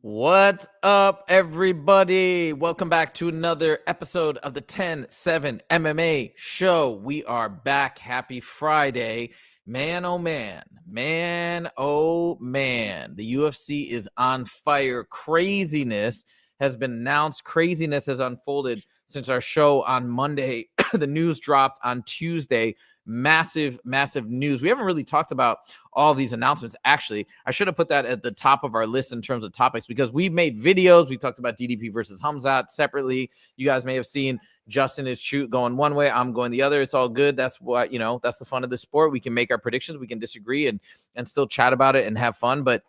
What's up, everybody? Welcome back to another episode of the 10-7 MMA show. We are back. Happy Friday. Man, oh man. Man, oh man. The UFC is on fire. Craziness has been announced. Craziness has unfolded since our show on Monday. The news dropped on Tuesday. Massive news. We haven't really talked about all these announcements. Actually, I should have put that at the top of our list in terms of topics because we've made videos. We talked about DDP versus Khamzat separately. You guys may have seen Justin is going one way, I'm going the other. It's all good. That's what, that's the fun of the sport. We can make our predictions. We can disagree and still chat about it and have fun. But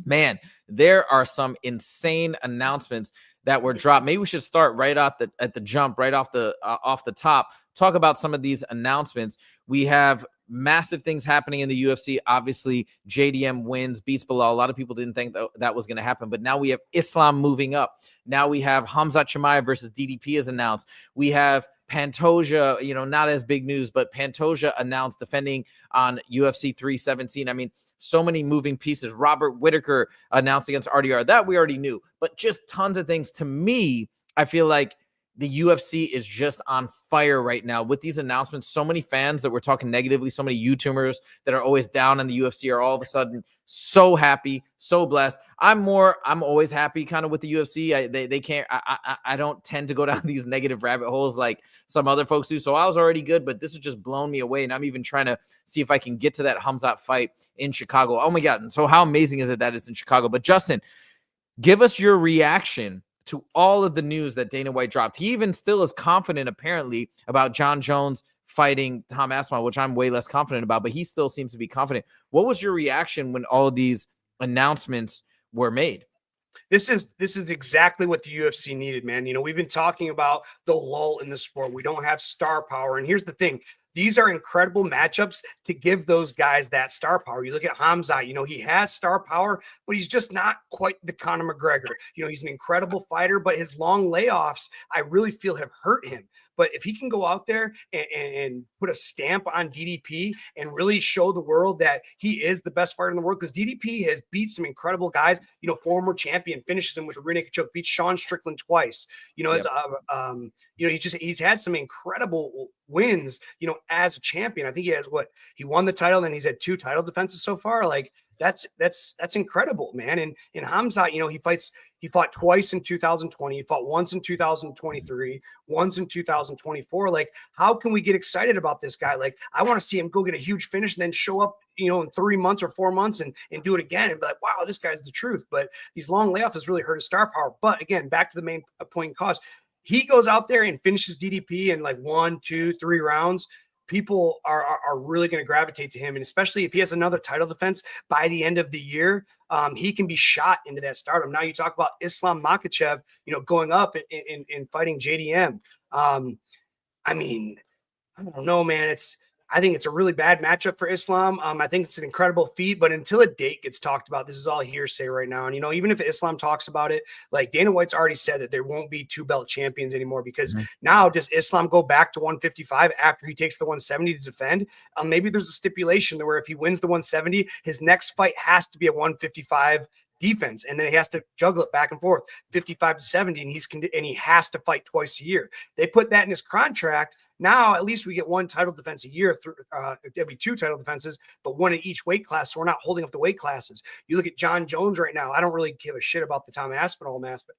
man, there are some insane announcements that were dropped. Maybe we should start right off at the jump, right off the top. Talk about some of these announcements. We have massive things happening in the UFC. Obviously, JDM wins, beats Bilal. A lot of people didn't think that was going to happen, but now we have Islam moving up. Now we have Khamzat Chimaev versus DDP is announced. We have Pantoja, not as big news, but Pantoja announced defending on UFC 317. I mean, so many moving pieces. Robert Whittaker announced against RDR. That we already knew, but just tons of things. To me, I feel like the UFC is just on fire right now with these announcements. So many fans that were talking negatively, so many YouTubers that are always down on the UFC are all of a sudden so happy, so blessed. I'm always happy kind of with the UFC. They can't, I don't tend to go down these negative rabbit holes like some other folks do. So I was already good, but this has just blown me away. And I'm even trying to see if I can get to that Khamzat fight in Chicago. Oh my God. And so how amazing is it that it's in Chicago? But Justin, give us your reaction to all of the news that Dana White dropped. He even still is confident, apparently, about John Jones fighting Tom Aspinall, which I'm way less confident about, but he still seems to be confident. What was your reaction when all of these announcements were made? This is exactly what the UFC needed, man. We've been talking about the lull in the sport. We don't have star power. And here's the thing. These are incredible matchups to give those guys that star power. You look at Khamzat, he has star power, but he's just not quite the Conor McGregor. He's an incredible fighter, but his long layoffs, I really feel, have hurt him. But if he can go out there and put a stamp on DDP and really show the world that he is the best fighter in the world, because DDP has beat some incredible guys, former champion, finishes him with a rear naked choke, beats Sean Strickland twice. He's had some incredible wins, as a champion. I think he won the title, and he's had 2 title defenses so far. Like that's incredible, man. And Khamzat, he fought twice in 2020. He fought once in 2023, once in 2024. Like, how can we get excited about this guy? Like, I want to see him go get a huge finish and then show up, in 3 months or 4 months and do it again and be like, wow, this guy's the truth. But these long layoffs has really hurt his star power. But again, back to the main point and cause. He goes out there and finishes DDP in like 1, 2, 3 rounds. People are really going to gravitate to him. And especially if he has another title defense by the end of the year, he can be shot into that stardom. Now you talk about Islam Makhachev, going up and fighting JDM. I mean, I don't know, man. I think it's a really bad matchup for Islam. I think it's an incredible feat, but until a date gets talked about, this is all hearsay right now. And, even if Islam talks about it, like Dana White's already said that there won't be 2 belt champions anymore, because now does Islam go back to 155 after he takes the 170 to defend? Maybe there's a stipulation where if he wins the 170, his next fight has to be a 155 defense, and then he has to juggle it back and forth 55 to 70, and he has to fight twice a year. They put that in his contract. Now at least we get 1 title defense a year through there'll be 2 title defenses, but 1 in each weight class, so we're not holding up the weight classes. You look at John Jones right now. I don't really give a shit about the Tom Aspinall matchup,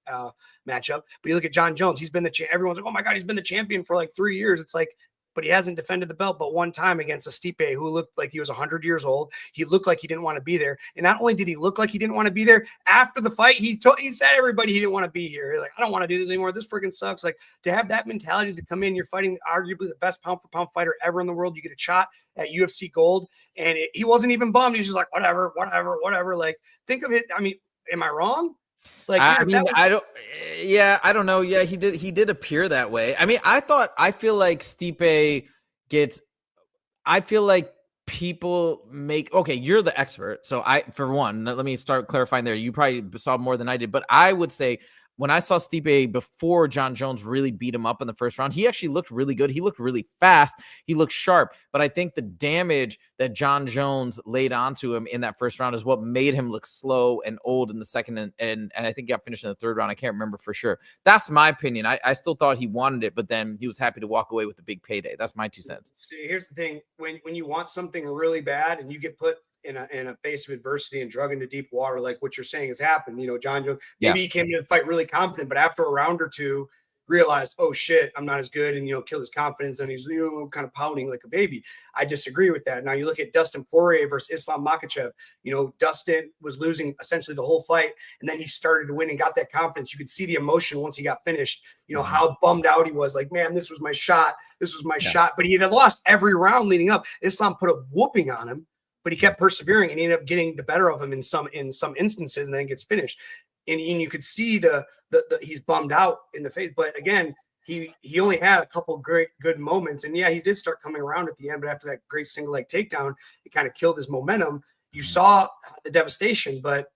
but you look at John Jones. He's been everyone's like, oh my God, he's been the champion for like 3 years. It's like, but he hasn't defended the belt but 1 time against a Stipe who looked like he was 100 years old. He looked like he didn't want to be there. And not only did he look like he didn't want to be there, after the fight, he said everybody he didn't want to be here. Like, I don't want to do this anymore. This freaking sucks. Like, to have that mentality to come in, you're fighting arguably the best pound for pound fighter ever in the world. You get a shot at UFC gold. And he wasn't even bummed. He was just like, whatever. Like, think of it. I mean, am I wrong? Like, I don't know. Yeah, he did appear that way. I mean, I feel like Stipe I feel like people okay, you're the expert. So for one, let me start clarifying there. You probably saw more than I did, but I would say when I saw Stipe before John Jones really beat him up in the first round, he actually looked really good. He looked really fast. He looked sharp. But I think the damage that John Jones laid onto him in that first round is what made him look slow and old in the second. And I think he got finished in the third round. I can't remember for sure. That's my opinion. I still thought he wanted it, but then he was happy to walk away with the big payday. That's my 2 cents. See, here's the thing. When you want something really bad and you get put in a face of adversity and drug into deep water, like what you're saying has happened. John Jones, maybe he came to the fight really confident, but after a round or two realized, oh shit, I'm not as good, and killed his confidence, and he's kind of pouting like a baby. I disagree with that. Now you look at Dustin Poirier versus Islam Makhachev. Dustin was losing essentially the whole fight, and then he started to win and got that confidence. You could see the emotion once he got finished. How bummed out he was. Like, man, this was my shot. This was my shot. But he had lost every round leading up. Islam put a whooping on him, but he kept persevering, and he ended up getting the better of him in some instances, and then gets finished. And you could see the he's bummed out in the face. But again, he only had a couple good moments, and he did start coming around at the end. But after that great single leg takedown, it kind of killed his momentum. You saw the devastation, but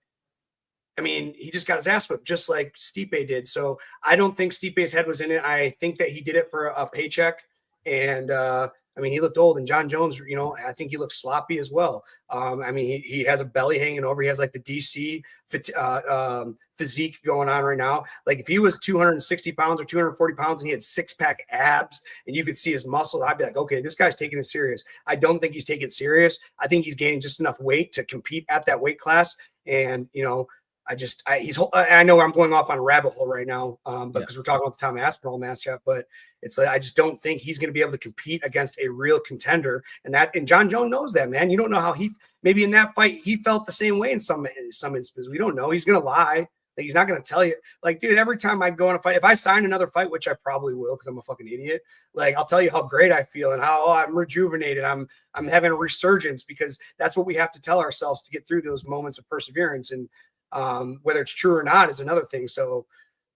I mean, he just got his ass whipped just like Stipe did. So I don't think Stipe's head was in it. I think that he did it for a paycheck, and I mean, he looked old, and John Jones, I think he looked sloppy as well. I mean, he has a belly hanging over. He has like the DC physique going on right now. Like if he was 260 pounds or 240 pounds and he had 6-pack abs and you could see his muscles, I'd be like, okay, this guy's taking it serious. I don't think he's taking it serious. I think he's gaining just enough weight to compete at that weight class. And, I know I'm going off on a rabbit hole right now, because we're talking about the Tom Aspinall matchup, but it's like, I just don't think he's going to be able to compete against a real contender. And John Jones knows that, man. You don't know how maybe in that fight, he felt the same way in some instances. We don't know. He's going to lie. Like, he's not going to tell you. Like, dude, every time I go on a fight, if I sign another fight, which I probably will, because I'm a fucking idiot, like, I'll tell you how great I feel and how I'm rejuvenated. I'm having a resurgence, because that's what we have to tell ourselves to get through those moments of perseverance. And whether it's true or not is another thing. So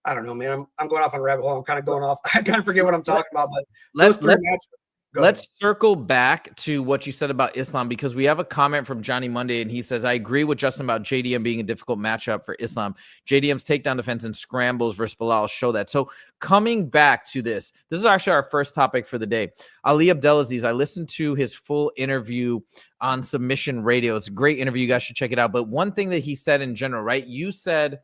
I don't know, man. I'm going off on a rabbit hole. I'm kind of going off. I kind of forget what I'm talking about. But let's circle back to what you said about Islam, because we have a comment from Johnny Monday, and he says, I agree with Justin about JDM being a difficult matchup for Islam. JDM's takedown defense and scrambles versus Bilal show that. So coming back to this is actually our first topic for the day. Ali Abdelaziz, I listened to his full interview on Submission Radio. It's a great interview. You guys should check it out. But one thing that he said in general, right? You said,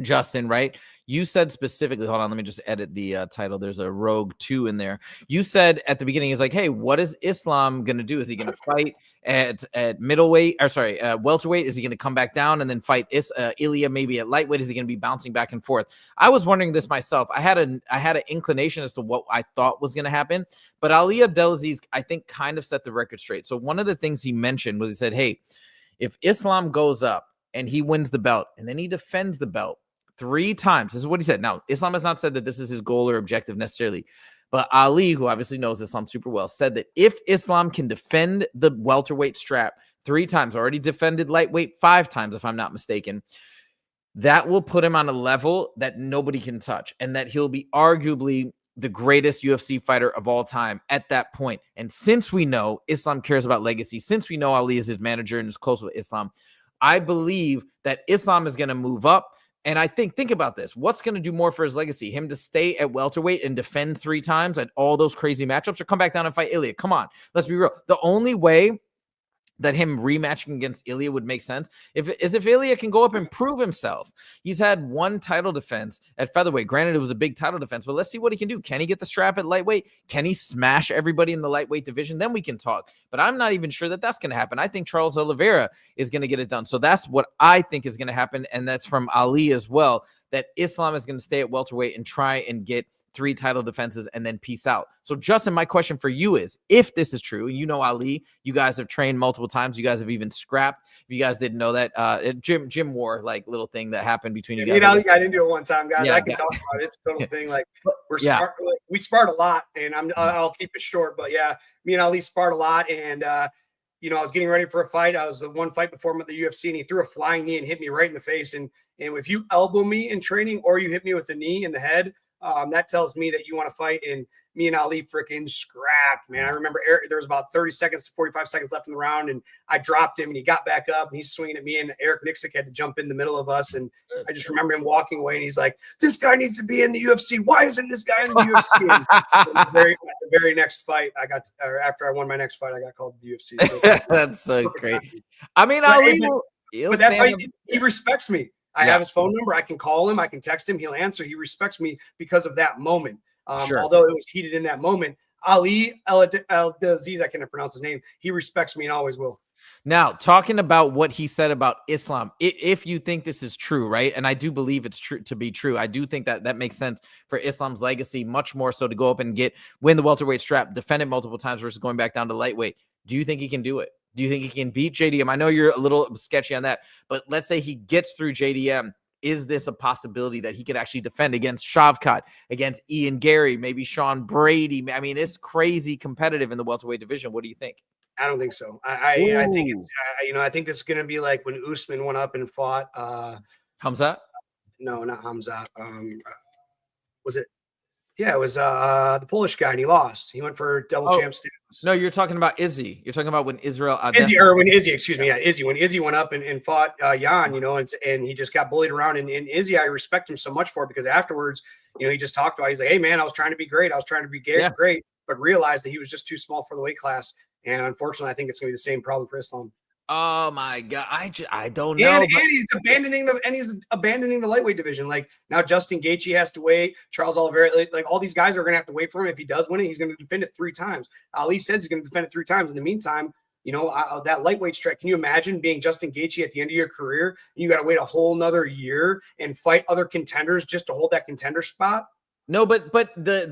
Justin, right? You said specifically, hold on, let me just edit the title. There's a Rogue 2 in there. You said at the beginning, he's like, hey, what is Islam going to do? Is he going to fight at middleweight, or sorry, welterweight? Is he going to come back down and then fight Ilya maybe at lightweight? Is he going to be bouncing back and forth? I was wondering this myself. I had an inclination as to what I thought was going to happen, but Ali Abdelaziz, I think, kind of set the record straight. So one of the things he mentioned was, he said, hey, if Islam goes up and he wins the belt and then he defends the belt 3 times. This is what he said. Now, Islam has not said that this is his goal or objective necessarily, but Ali, who obviously knows Islam super well, said that if Islam can defend the welterweight strap 3 times, already defended lightweight 5 times, if I'm not mistaken, that will put him on a level that nobody can touch, and that he'll be arguably the greatest UFC fighter of all time at that point. And since we know Islam cares about legacy, since we know Ali is his manager and is close with Islam, I believe that Islam is going to move up. And I think about this. What's going to do more for his legacy? Him to stay at welterweight and defend 3 times at all those crazy matchups, or come back down and fight Ilya? Come on. Let's be real. The only way that him rematching against Ilya would make sense if Ilya can go up and prove himself. He's had 1 title defense at featherweight. Granted, it was a big title defense, but let's see what he can do. Can he get the strap at lightweight? Can he smash everybody in the lightweight division? Then we can talk. But I'm not even sure that that's going to happen. I think Charles Oliveira is going to get it done. So that's what I think is going to happen, and that's from Ali as well, that Islam is going to stay at welterweight and try and get 3 title defenses and then peace out. So Justin, my question for you is, if this is true, you know Ali, you guys have trained multiple times, you guys have even scrapped. If you guys didn't know that, Jim War, like, little thing that happened between you guys. I didn't do it one time, guys. I can talk about it. It's a total thing. Like, we sparred a lot, and I'll keep it short. But yeah, me and Ali sparred a lot, and I was getting ready for a fight. I was the 1 fight before him at the UFC, and he threw a flying knee and hit me right in the face. And if you elbow me in training or you hit me with a knee in the head, that tells me that you want to fight. And me and Ali freaking scrapped, man. I remember there was about 30 seconds to 45 seconds left in the round, and I dropped him, and he got back up, and he's swinging at me, and Eric Nixick had to jump in the middle of us. And I just remember him walking away, and he's like, "This guy needs to be in the UFC. Why isn't this guy in the UFC?" And the very next fight, after I won my next fight, I got called to the UFC. So that's so great. I mean, Ali, but that's how he respects me. I have his phone number. I can call him. I can text him. He'll answer. He respects me because of that moment. Although it was heated in that moment, Ali Abdelaziz, I can't pronounce his name. He respects me and always will. Now, talking about what he said about Islam, if you think this is true, right? And I do believe it's true to be true. I do think that makes sense for Islam's legacy, much more so to go up and win the welterweight strap, defend it multiple times versus going back down to lightweight. Do you think he can do it? Do you think he can beat JDM? I know you're a little sketchy on that, but let's say he gets through JDM. Is this a possibility that he could actually defend against Shavkat, against Ian Gary, maybe Sean Brady? I mean, it's crazy competitive in the welterweight division. What do you think? I don't think so. I think it's, I think this is going to be like when Usman went up and fought Khamzat. No, not Khamzat. Was it? Yeah, it was the Polish guy, and he lost. He went for double champ status. No, you're talking about Izzy. You're talking about when Israel excuse me. Yeah, Izzy. When Izzy went up and fought Jan, and he just got bullied around. And Izzy, I respect him so much for it, because afterwards, he just talked about. He's like, "Hey, man, I was trying to be great. I was trying to be great, but realized that he was just too small for the weight class." And unfortunately, I think it's going to be the same problem for Islam. Oh my God, I don't know. And he's abandoning the lightweight division. Like now, Justin Gaethje has to wait. Charles Oliveira, like all these guys are going to have to wait for him. If he does win it, he's going to defend it 3 times. Ali says he's going to defend it 3 times. In the meantime, that lightweight strike. Can you imagine being Justin Gaethje at the end of your career and you got to wait a whole nother year and fight other contenders just to hold that contender spot? No, but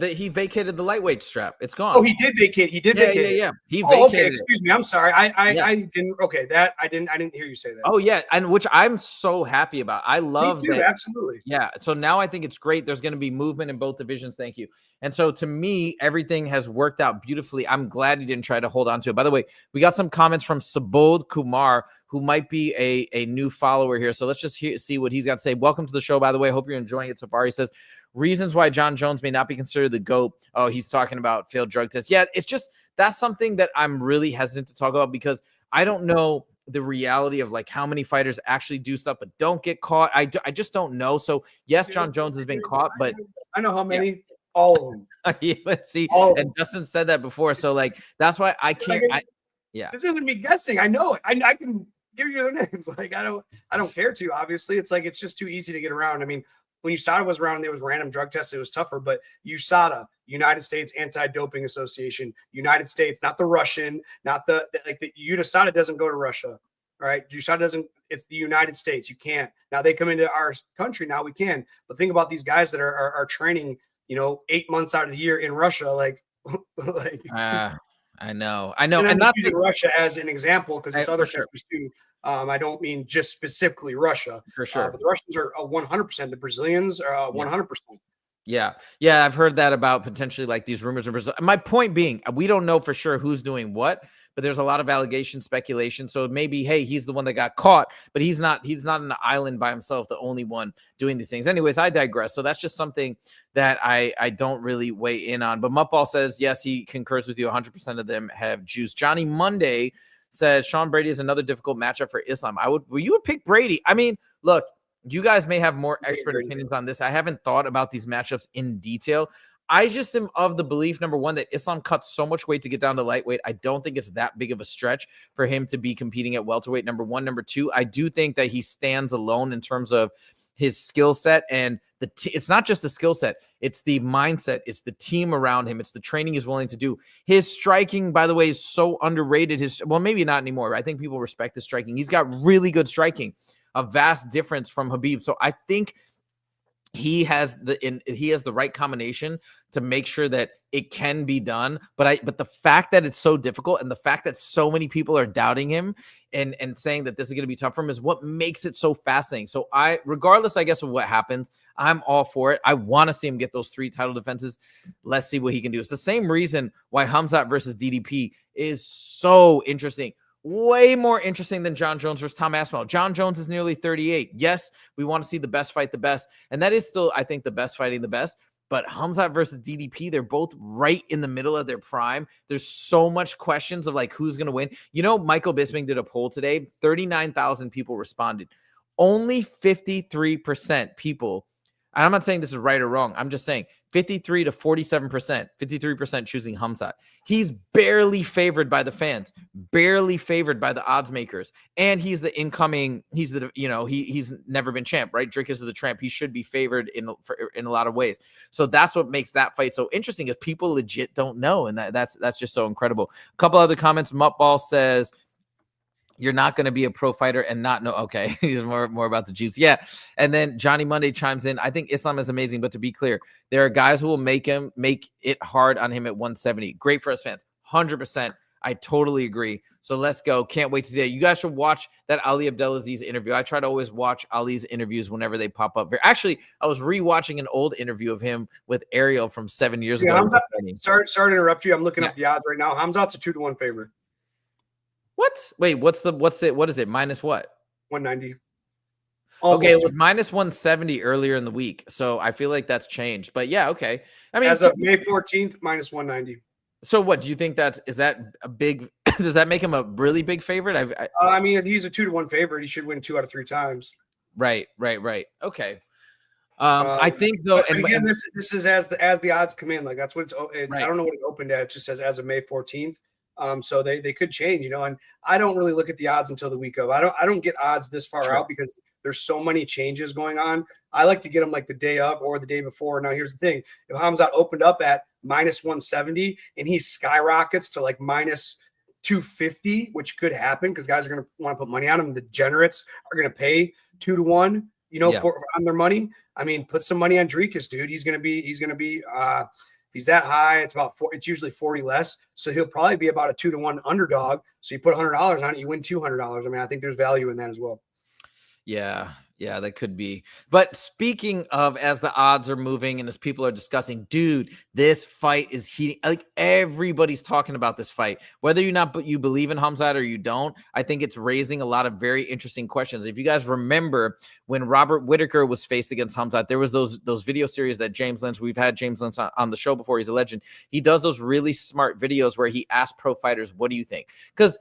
he vacated the lightweight strap. It's gone. Oh, he did vacate. He vacate. Yeah. He vacated. Okay, excuse me. I'm sorry. I didn't. Okay, I didn't hear you say that. Oh yeah, and which I'm so happy about. I love Me too, that. Absolutely. Yeah. So now I think it's great. There's going to be movement in both divisions. Thank you. And so to me, everything has worked out beautifully. I'm glad he didn't try to hold on to it. By the way, we got some comments from Sabod Kumar, who might be a new follower here. So let's just see what he's got to say. Welcome to the show, by the way. Hope you're enjoying it so far. He says, reasons why John Jones may not be considered the GOAT. Oh, he's talking about failed drug tests. Yeah, it's just that's something that I'm really hesitant to talk about because I don't know the reality of like how many fighters actually do stuff but don't get caught. I just don't know. So yes, John Jones has been caught, but I know how many. Yeah. All of them. Yeah, let's see. And Justin said that before, so like that's why I can't. This isn't me guessing. I know it. I can give you their names. Like I don't care to. Obviously, it's like it's just too easy to get around. I mean, when USADA was around, there was random drug tests. It was tougher. But USADA, United States Anti-Doping Association, United States, not the Russian, not the USADA doesn't go to Russia. All right, USADA doesn't. It's the United States. You can't. Now they come into our country. Now we can. But think about these guys that are training. 8 months out of the year in Russia, I know, and I'm not using Russia as an example because it's other countries too. I don't mean just specifically Russia, for sure. But the Russians are 100%. The Brazilians are 100%. Yeah, I've heard that about potentially like these rumors in Brazil. My point being, we don't know for sure who's doing what, but there's a lot of allegation, speculation. So maybe, hey, he's the one that got caught, but he's not on the island by himself, the only one doing these things. Anyways, I digress. So that's just something that I don't really weigh in on. But Mutball says, yes, he concurs with you. 100% of them have juice. Johnny Monday says Sean Brady is another difficult matchup for Islam. You would pick Brady. I mean, look, you guys may have more expert opinions on this. I haven't thought about these matchups in detail. I just am of the belief, number one, that Islam cuts so much weight to get down to lightweight. I don't think it's that big of a stretch for him to be competing at welterweight, number one. Number two, I do think that he stands alone in terms of his skill set, and it's not just the skill set, it's the mindset, it's the team around him, it's the training he's willing to do. His striking, by the way, is so underrated. Maybe not anymore. I think people respect his striking. He's got really good striking, a vast difference from Khabib. So I think he has the right combination to make sure that it can be done. But the fact that it's so difficult and the fact that so many people are doubting him and saying that this is going to be tough for him is what makes it so fascinating. So regardless, I guess, of what happens, I'm all for it. I want to see him get those 3 title defenses. Let's see what he can do. It's the same reason why Khamzat versus DDP is so interesting. Way more interesting than John Jones versus Tom Aspinall. John Jones is nearly 38. Yes, we want to see the best fight the best. And that is still, I think, the best fighting the best. But Khamzat versus DDP, they're both right in the middle of their prime. There's so much questions of like who's going to win. You know, Michael Bisping did a poll today. 39,000 people responded. Only 53% people, and I'm not saying this is right or wrong. I'm just saying 53 to 47%, 53% choosing Khamzat. He's barely favored by the fans, barely favored by the odds makers. And he's the incoming, he's the, you know, he's never been champ, right? Drake is the champ. He should be favored in a lot of ways. So that's what makes that fight so interesting, is people legit don't know. And that's just so incredible. A couple other comments. Muttball says, you're not going to be a pro fighter and not know. Okay. He's more about the juice. Yeah. And then Johnny Monday chimes in. I think Islam is amazing, but to be clear, there are guys who will make it hard on him at 170. Great for us fans. 100%. I totally agree. So let's go. Can't wait to see that. You guys should watch that Ali Abdelaziz interview. I try to always watch Ali's interviews whenever they pop up. Actually, I was rewatching an old interview of him with Ariel from 7 years ago. Sorry to interrupt you. I'm looking up the odds right now. Khamzat's a 2-1 favorite. What? Wait, what is it? Minus what? 190. Almost. Okay, it was minus 170 earlier in the week. So I feel like that's changed. But yeah, okay. I mean, as of May 14th, minus 190. So what do you think is that a big, does that make him a really big favorite? I mean, if he's a 2-1 favorite, he should win 2 out of 3 times. Right. Okay. I think though, and again, this is as the odds come in. Like that's what right. I don't know what it opened at. It just says as of May 14th. So they could change, you know, and I don't really look at the odds until the week of. I don't get odds this far out because there's so many changes going on. I like to get them like the day of or the day before. Now, here's the thing. If Khamzat opened up at minus 170 and he skyrockets to like minus 250, which could happen because guys are going to want to put money on him. The degenerates are going to pay 2-1, you know, on their money. I mean, put some money on Dricus, dude. He's going to be if he's that high, it's usually 40 less. So he'll probably be about a 2-1 underdog. So you put $100 on it, you win $200. I mean, I think there's value in that as well. Yeah, that could be. But speaking of, as the odds are moving and as people are discussing, dude, this fight is heating. Like everybody's talking about this fight, whether you believe in Khamzat or you don't. I think it's raising a lot of very interesting questions. If you guys remember when Robert Whittaker was faced against Khamzat, there was those video series that James Lynch, we've had James Lynch on the show before. He's a legend. He does those really smart videos where he asks pro fighters, what do you think? Because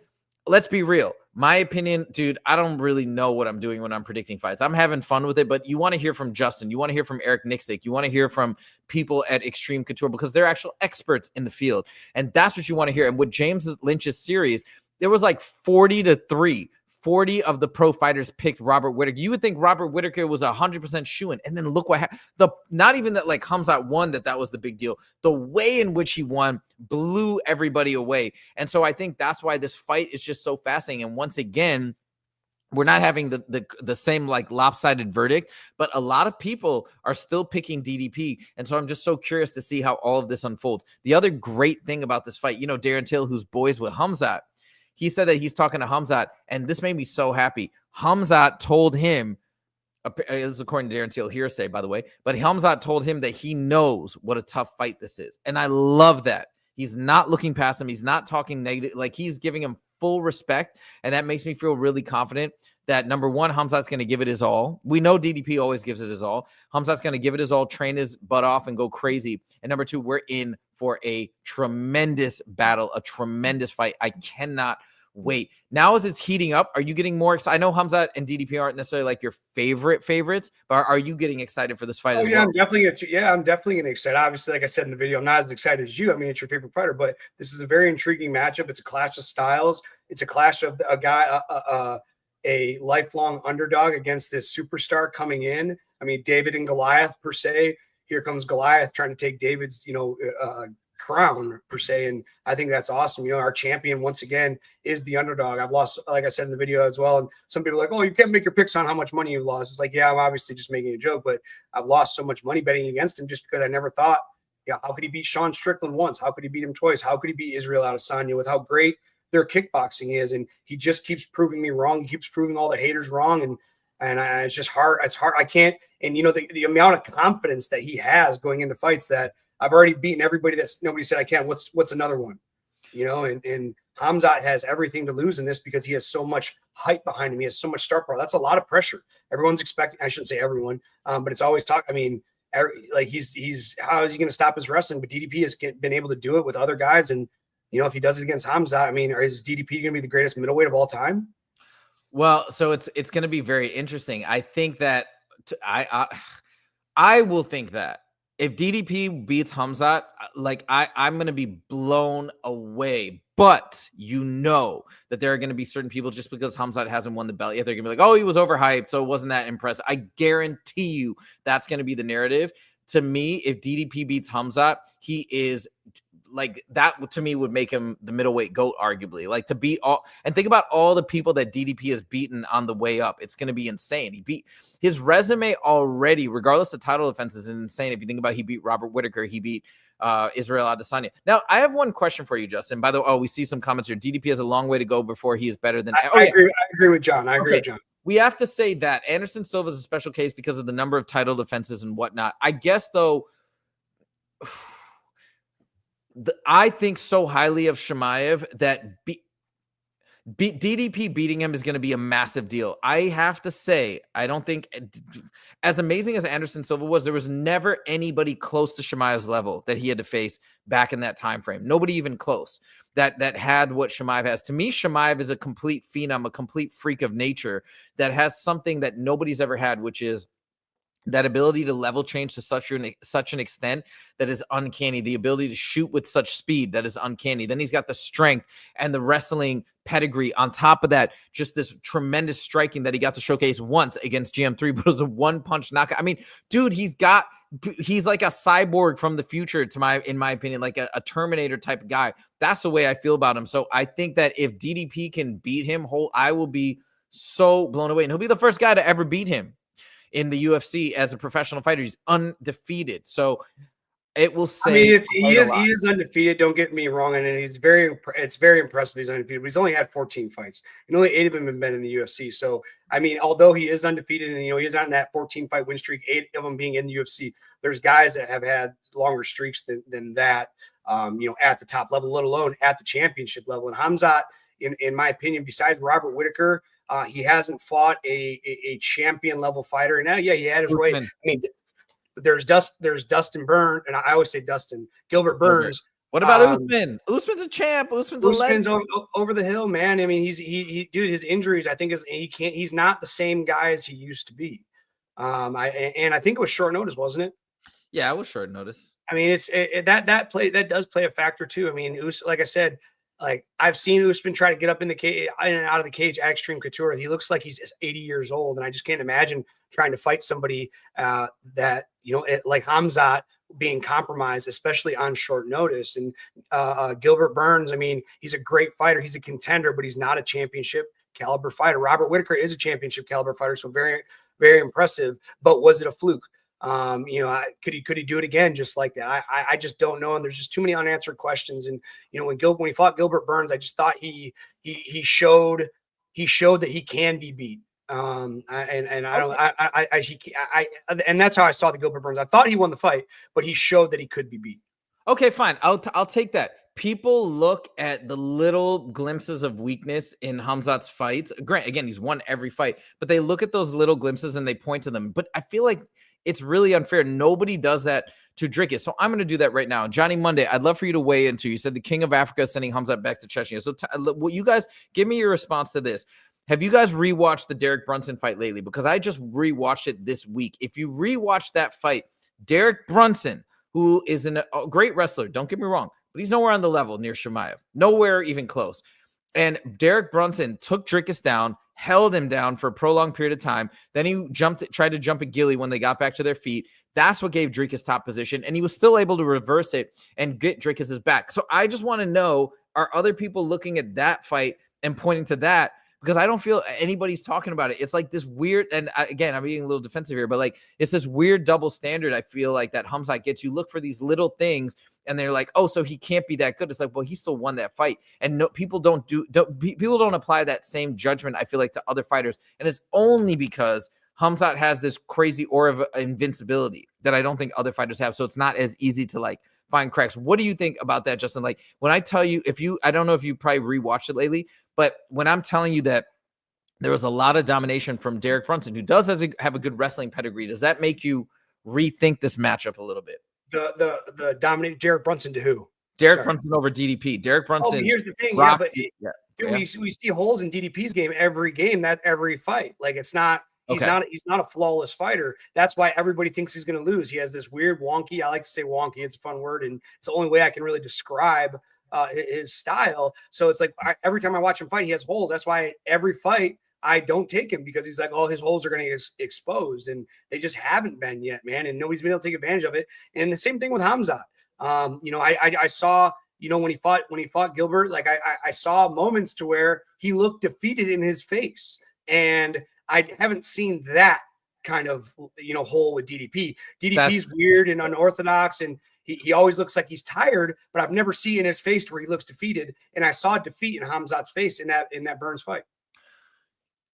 let's be real. My opinion, dude, I don't really know what I'm doing when I'm predicting fights. I'm having fun with it, but you want to hear from Justin. You want to hear from Eric Nixick. You want to hear from people at Extreme Couture because they're actual experts in the field. And that's what you want to hear. And with James Lynch's series, there was like 40-3. 40 of the pro fighters picked Robert Whittaker. You would think Robert Whittaker was 100% shoo-in. And then look what happened. Not even that like Khamzat won, that was the big deal. The way in which he won blew everybody away. And so I think that's why this fight is just so fascinating. And once again, we're not having the same like lopsided verdict, but a lot of people are still picking DDP. And so I'm just so curious to see how all of this unfolds. The other great thing about this fight, you know, Darren Till, who's boys with Khamzat, he said that he's talking to Khamzat, and this made me so happy. Khamzat told him, this is according to Darren Till, hearsay, by the way, but Khamzat told him that he knows what a tough fight this is. And I love that. He's not looking past him. He's not talking negative. Like, he's giving him full respect, and that makes me feel really confident that, number one, Khamzat's going to give it his all. We know DDP always gives it his all. Khamzat's going to give it his all, train his butt off, and go crazy. And number two, we're in for a tremendous battle, a tremendous fight. I cannot wait. Now as it's heating up, are you getting more excited? I know Khamzat and DDP aren't necessarily like your favorites, but are you getting excited for this fight as well? I'm definitely getting excited. Obviously, like I said in the video, I'm not as excited as you. I mean, it's your favorite fighter, but this is a very intriguing matchup. It's a clash of styles. It's a clash of a guy, a lifelong underdog against this superstar coming in. I mean, David and Goliath per se. Here comes Goliath trying to take David's, crown per se, and I think that's awesome. You know, our champion once again is the underdog. I've lost, like I said in the video as well, and some people are like, oh, you can't make your picks on how much money you've lost. It's like, yeah, I'm obviously just making a joke, but I've lost so much money betting against him just because I never thought, how could he beat Sean Strickland once? How could he beat him twice? How could he beat Israel Adesanya with how great their kickboxing is? And he just keeps proving me wrong. He keeps proving all the haters wrong, and it's just hard. It's hard. I can't. And the amount of confidence that he has going into fights that I've already beaten everybody that's nobody said I can. What's another one? And Khamzat has everything to lose in this because he has so much hype behind him. He has so much star power. That's a lot of pressure. Everyone's expecting, I shouldn't say everyone, but it's always talk. I mean, like he's how is he going to stop his wrestling? But DDP has been able to do it with other guys, and if he does it against Khamzat, I mean, is DDP going to be the greatest middleweight of all time? Well, so it's going to be very interesting. I think that I will think that if DDP beats Khamzat, like I'm going to be blown away. But that there are going to be certain people, just because Khamzat hasn't won the belt yet, they're going to be like, oh, he was overhyped, so it wasn't that impressive. I guarantee you that's going to be the narrative. To me, if DDP beats Khamzat, he is like, that to me would make him the middleweight GOAT, arguably. Like, to beat all, and think about all the people that DDP has beaten on the way up. It's going to be insane. He beat his resume already, regardless of title defenses, is insane. If you think about, he beat Robert Whittaker, he beat Israel Adesanya. Now, I have one question for you, Justin. By the way, we see some comments here. DDP has a long way to go before he is better than. I agree with John. I agree with John. We have to say that Anderson Silva is a special case because of the number of title defenses and whatnot. I guess, though, I think so highly of Chimaev that DDP beating him is going to be a massive deal. I have to say, I don't think, as amazing as Anderson Silva was, there was never anybody close to Chimaev's level that he had to face back in that time frame. Nobody even close that had what Chimaev has. To me, Chimaev is a complete phenom, a complete freak of nature that has something that nobody's ever had, which is that ability to level change to such an extent that is uncanny. The ability to shoot with such speed that is uncanny. Then he's got the strength and the wrestling pedigree. On top of that, just this tremendous striking that he got to showcase once against GM3, but it was a one-punch knockout. I mean, dude, he's like a cyborg from the future, in my opinion, like a Terminator type of guy. That's the way I feel about him. So I think that if DDP can beat him, I will be so blown away. And he'll be the first guy to ever beat him in the UFC as a professional fighter. He's undefeated. So it will say, I mean, he is undefeated. Don't get me wrong. And it's very impressive. He's undefeated, but he's only had 14 fights and only 8 of them have been in the UFC. So, I mean, although he is undefeated and, he's on that 14 fight win streak, 8 of them being in the UFC, there's guys that have had longer streaks than that, at the top level, let alone at the championship level. And Khamzat, in my opinion, besides Robert Whittaker, he hasn't fought a champion level fighter. And now, he had his way. I mean, there's Dustin Burns, and I always say Gilbert Burns. What about Usman? Usman's a champ. Usman's over the hill, man. I mean, dude, his injuries, I think he's not the same guy as he used to be. I think it was short notice, wasn't it? Yeah, it was short notice. I mean, that does play a factor too. I mean, like I said, like I've seen Usman try to get up in the cage, in and out of the cage at Extreme Couture. He looks like he's 80 years old, and I just can't imagine trying to fight somebody that like Khamzat being compromised, especially on short notice. And Gilbert Burns, I mean, he's a great fighter. He's a contender, but he's not a championship caliber fighter. Robert Whittaker is a championship caliber fighter, so very, very impressive. But was it a fluke? Could he do it again just like that? I just don't know. And there's just too many unanswered questions. And, when he fought Gilbert Burns, I just thought he showed that he can be beat. And that's how I saw the Gilbert Burns. I thought he won the fight, but he showed that he could be beat. Okay, fine. I'll take that. People look at the little glimpses of weakness in Khamzat's fights. Again, he's won every fight, but they look at those little glimpses and they point to them. But I feel like it's really unfair. Nobody does that to Dricus. So I'm going to do that right now. Johnny Monday, I'd love for you to weigh into. You said the King of Africa is sending Khamzat back to Chechnya. So you guys, give me your response to this. Have you guys rewatched the Derek Brunson fight lately? Because I just rewatched it this week. If you rewatch that fight, Derek Brunson, who is a great wrestler, don't get me wrong, but he's nowhere on the level near Chimaev. Nowhere even close. And Derek Brunson took Dricus down, held him down for a prolonged period of time. Then he tried to jump a Gilly when they got back to their feet. That's what gave Dricus top position. And he was still able to reverse it and get Dricus's back. So I just want to know, are other people looking at that fight and pointing to that? Because I don't feel anybody's talking about it. It's like this weird, and again, I'm being a little defensive here, but like it's this weird double standard. I feel like that Khamzat gets. You look for these little things, and they're like, oh, so he can't be that good. It's like, well, he still won that fight, and no, people don't apply that same judgment. I feel like to other fighters, and it's only because Khamzat has this crazy aura of invincibility that I don't think other fighters have. So it's not as easy to like find cracks. What do you think about that, Justin? Like when I tell you, I don't know if you probably rewatched it lately, but when I'm telling you that there was a lot of domination from Derek Brunson, who does have a good wrestling pedigree, does that make you rethink this matchup a little bit. The dominant Derek Brunson to who? Derek Brunson over DDP. Derek Brunson. Oh, here's the thing. We see holes in DDP's game every fight. Like he's not a flawless fighter. That's why everybody thinks he's going to lose. He has this weird wonky. I like to say wonky. It's a fun word, and it's the only way I can really describe his style. So it's like every time I watch him fight, he has holes. That's why every fight I don't take him, because he's like, oh, his holes are going to get exposed, and they just haven't been yet, man. And nobody's been able to take advantage of it. And the same thing with Khamzat. I saw, when he fought Gilbert, like I saw moments to where he looked defeated in his face, and I haven't seen that kind of hole with DDP. DDP's weird and unorthodox, and he always looks like he's tired, but I've never seen in his face where he looks defeated. And I saw defeat in Khamzat's face in that Burns fight.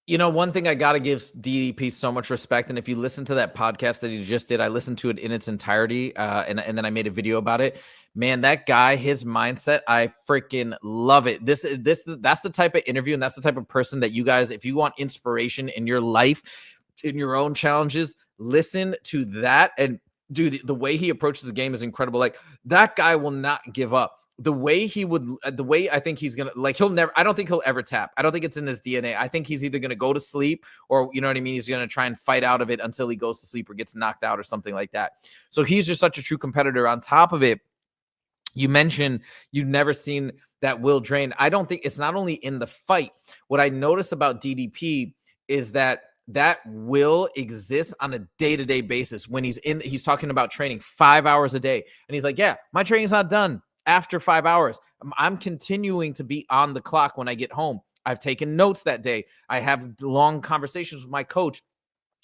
One thing I got to give DDP so much respect. And if you listen to that podcast that he just did, I listened to it in its entirety. And then I made a video about it. Man, that guy, his mindset, I freaking love it. That's the type of interview, and that's the type of person that you guys, if you want inspiration in your life, in your own challenges, listen to that. And dude, the way he approaches the game is incredible. Like, that guy will not give up. The way I think he's going to, I don't think he'll ever tap. I don't think it's in his DNA. I think he's either going to go to sleep, or, you know what I mean? He's going to try and fight out of it until he goes to sleep or gets knocked out or something like that. So he's just such a true competitor. On top of it, you mentioned you've never seen that will drain. I don't think it's not only in the fight. What I notice about DDP is that will exists on a day-to-day basis. When he's talking about training 5 hours a day, and he's like, yeah, my training's not done after 5 hours. I'm continuing to be on the clock when I get home. I've taken notes that day. I have long conversations with my coach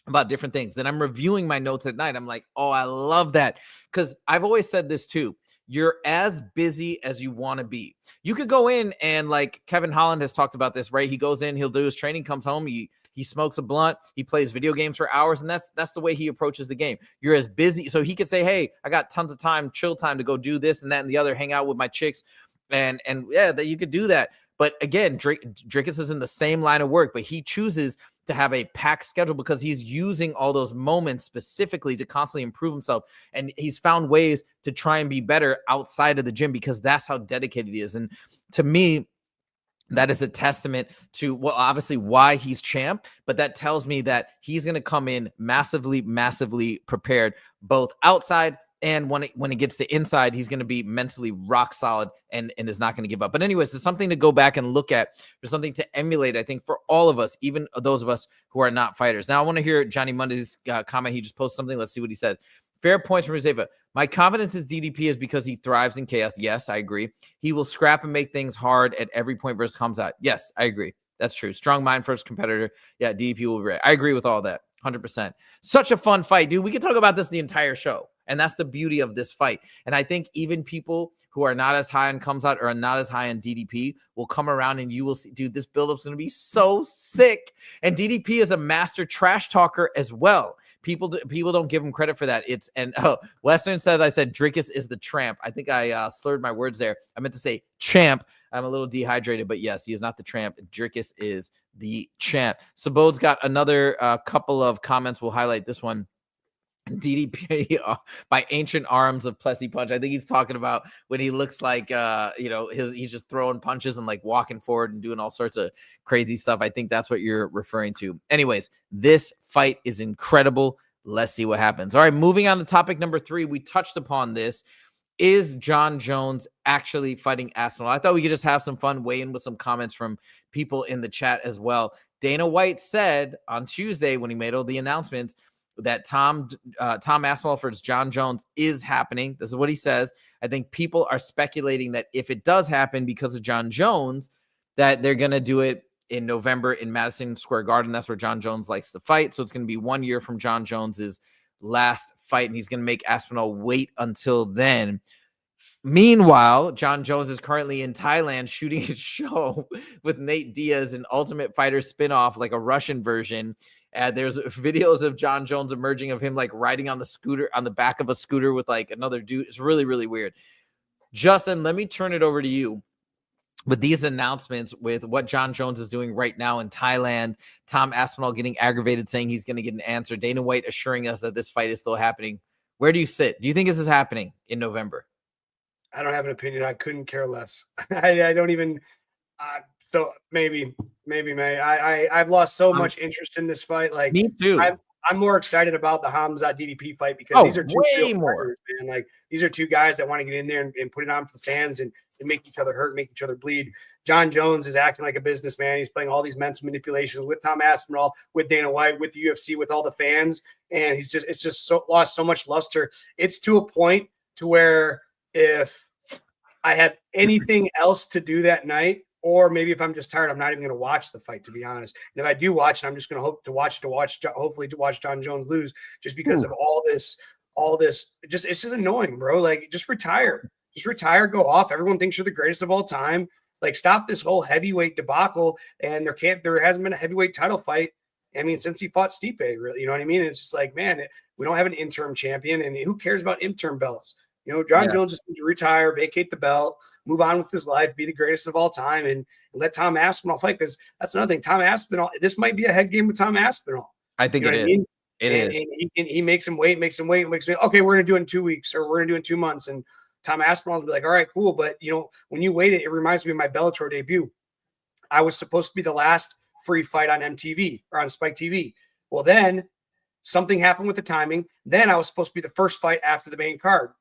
about different things. Then I'm reviewing my notes at night. I'm like, oh, I love that. Because I've always said this too. You're as busy as you want to be. You could go in and, like Kevin Holland has talked about this, right? He goes in, he'll do his training, comes home, he smokes a blunt, he plays video games for hours, and that's the way he approaches the game. You're as busy. So he could say, hey, I got tons of time, chill time to go do this and that and the other, hang out with my chicks. And yeah, that you could do that. But again, Drickus is in the same line of work, but he chooses to have a packed schedule because he's using all those moments specifically to constantly improve himself. And he's found ways to try and be better outside of the gym because that's how dedicated he is. And to me, that is a testament to, well, obviously why he's champ, but that tells me that he's going to come in massively, massively prepared, both outside and when it gets to inside, he's going to be mentally rock solid and is not going to give up. But anyways, there's something to go back and look at. There's something to emulate, I think, for all of us, even those of us who are not fighters. Now, I want to hear Johnny Monday's comment. He just posted something. Let's see what he says. Fair points from Rizeva. My confidence in DDP is because he thrives in chaos. Yes, I agree. He will scrap and make things hard at every point versus Khamzat. Yes, I agree. That's true. Strong mind first competitor. Yeah, DDP will be right. I agree with all that. 100%. Such a fun fight, dude. We could talk about this the entire show. And that's the beauty of this fight. And I think even people who are not as high on Khamzat or not as high on DDP will come around and you will see, dude, this build-up's going to be so sick. And DDP is a master trash talker as well. People don't give him credit for that. Western says, I said, Drickus is the tramp. I think I slurred my words there. I meant to say champ. I'm a little dehydrated, but yes, he is not the tramp. Drickus is the champ. Sabode's got another couple of comments. We'll highlight this one. DDP by ancient arms of Plessy punch. I think he's talking about when he looks like he's just throwing punches and like walking forward and doing all sorts of crazy stuff. I think that's what you're referring to. Anyways, this fight is incredible. Let's see what happens. All right, moving on to topic number 3. We touched upon this. Is John Jones actually fighting Aspinall? I thought we could just have some fun, weigh in with some comments from people in the chat as well. Dana White said on Tuesday when he made all the announcements that Tom Aspinall versus John Jones is happening. This is what he says. I think people are speculating that if it does happen because of John Jones, that they're going to do it in November in Madison Square Garden. That's where John Jones likes to fight. So it's going to be 1 year from John Jones's last fight, and he's going to make Aspinall wait until then. Meanwhile, John Jones is currently in Thailand shooting a show with Nate Diaz, an Ultimate Fighter spinoff, like a Russian version. There's videos of John Jones emerging of him like riding on the back of a scooter with like another dude. It's really, really weird. Justin, let me turn it over to you. with these announcements, with what Jon Jones is doing right now in Thailand, Tom Aspinall getting aggravated, saying he's going to get an answer, Dana White assuring us that this fight is still happening. Where do you sit? Do you think this is happening in November? I don't have an opinion. I couldn't care less. I don't even. So maybe. I've lost so much interest in this fight. Like me too. I'm more excited about the Khamzat DDP fight because these are two way more fighters, man. Like these are two guys that want to get in there and put it on for the fans and make each other hurt, make each other bleed. Jon Jones is acting like a businessman. He's playing all these mental manipulations with Tom Aspinall, with Dana White, with the UFC, with all the fans, and it's just lost so much luster. It's to a point to where if I have anything else to do that night, or maybe if I'm just tired, I'm not even going to watch the fight, to be honest. And if I do watch it, I'm just going to hope to watch Jon Jones lose, just because of all this. It's just annoying, bro. Like, just retire, go off. Everyone thinks you're the greatest of all time. Like, stop this whole heavyweight debacle. And there hasn't been a heavyweight title fight. I mean, since he fought Stipe, really, you know what I mean? It's just like, man, we don't have an interim champion, and who cares about interim belts? You know, Jon Jones just needs to retire, vacate the belt, move on with his life, be the greatest of all time, and let Tom Aspinall fight. Because that's another thing. Tom Aspinall, this might be a head game with Tom Aspinall. I think it is. Mean? He makes him wait. Okay, we're going to do it in 2 weeks, or we're going to do it in 2 months. And Tom Aspinall will be like, all right, cool. But, you know, when you wait, it reminds me of my Bellator debut. I was supposed to be the last free fight on MTV or on Spike TV. Well, then something happened with the timing. Then I was supposed to be the first fight after the main card.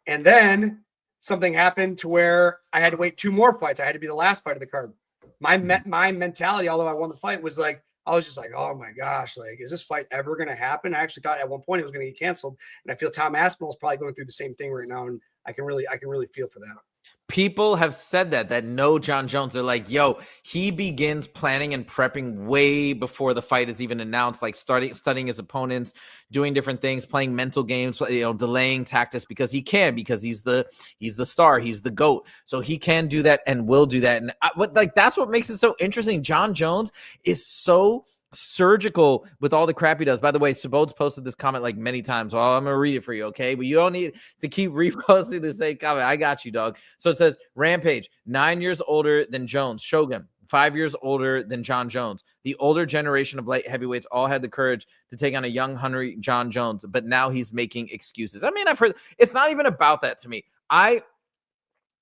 And then something happened to where I had to wait 2 more fights. I had to be the last fight of the card. My mentality, although I won the fight, was like, I was just like, oh my gosh, like, is this fight ever going to happen? I actually thought at one point it was going to get canceled. And I feel Tom Aspinall is probably going through the same thing right now. And I can really feel for that. People have said that know Jon Jones. They're like, yo, he begins planning and prepping way before the fight is even announced, like studying his opponents, doing different things, playing mental games, you know, delaying tactics because he's the star, he's the GOAT. So he can do that and will do that. And that's what makes it so interesting. Jon Jones is so surgical with all the crap he does. By the way, Sabode's posted this comment like many times. Well, I'm gonna read it for you, okay? But you don't need to keep reposting the same comment. I got you, dog. So it says, Rampage, 9 years older than Jones. Shogun, 5 years older than Jon Jones. The older generation of light heavyweights all had the courage to take on a young, hungry Jon Jones, but now he's making excuses. I mean, I've heard it's not even about that to me.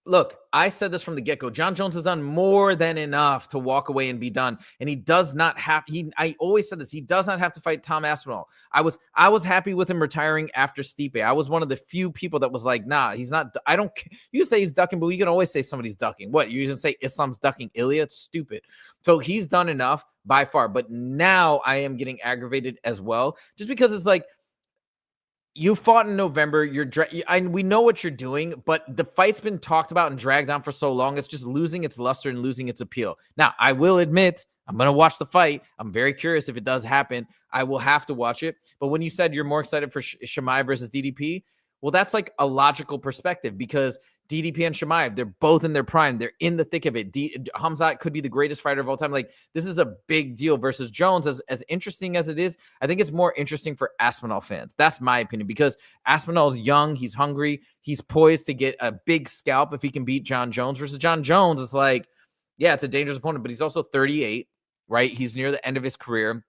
Look, I said this from the get-go. Jon Jones has done more than enough to walk away and be done. And he does not have, I always said this, he does not have to fight Tom Aspinall. I was happy with him retiring after Stipe. I was one of the few people that was like, nah, he's not, you say he's ducking, but you can always say somebody's ducking. What, you can say Islam's ducking Ilya? It's stupid. So he's done enough by far. But now I am getting aggravated as well, just because it's like, you fought in November. We know what you're doing, but the fight's been talked about and dragged on for so long. It's just losing its luster and losing its appeal. Now, I will admit, I'm going to watch the fight. I'm very curious if it does happen. I will have to watch it. But when you said you're more excited for Chimaev versus DDP, well, that's like a logical perspective because DDP and Chimaev, they're both in their prime. They're in the thick of it. Khamzat could be the greatest fighter of all time. Like, this is a big deal versus Jones. As interesting as it is, I think it's more interesting for Aspinall fans. That's my opinion because Aspinall's young. He's hungry. He's poised to get a big scalp if he can beat Jon Jones versus Jon Jones. It's like, yeah, it's a dangerous opponent, but he's also 38, right? He's near the end of his career.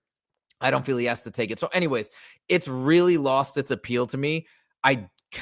I don't feel he has to take it. So anyways, it's really lost its appeal to me.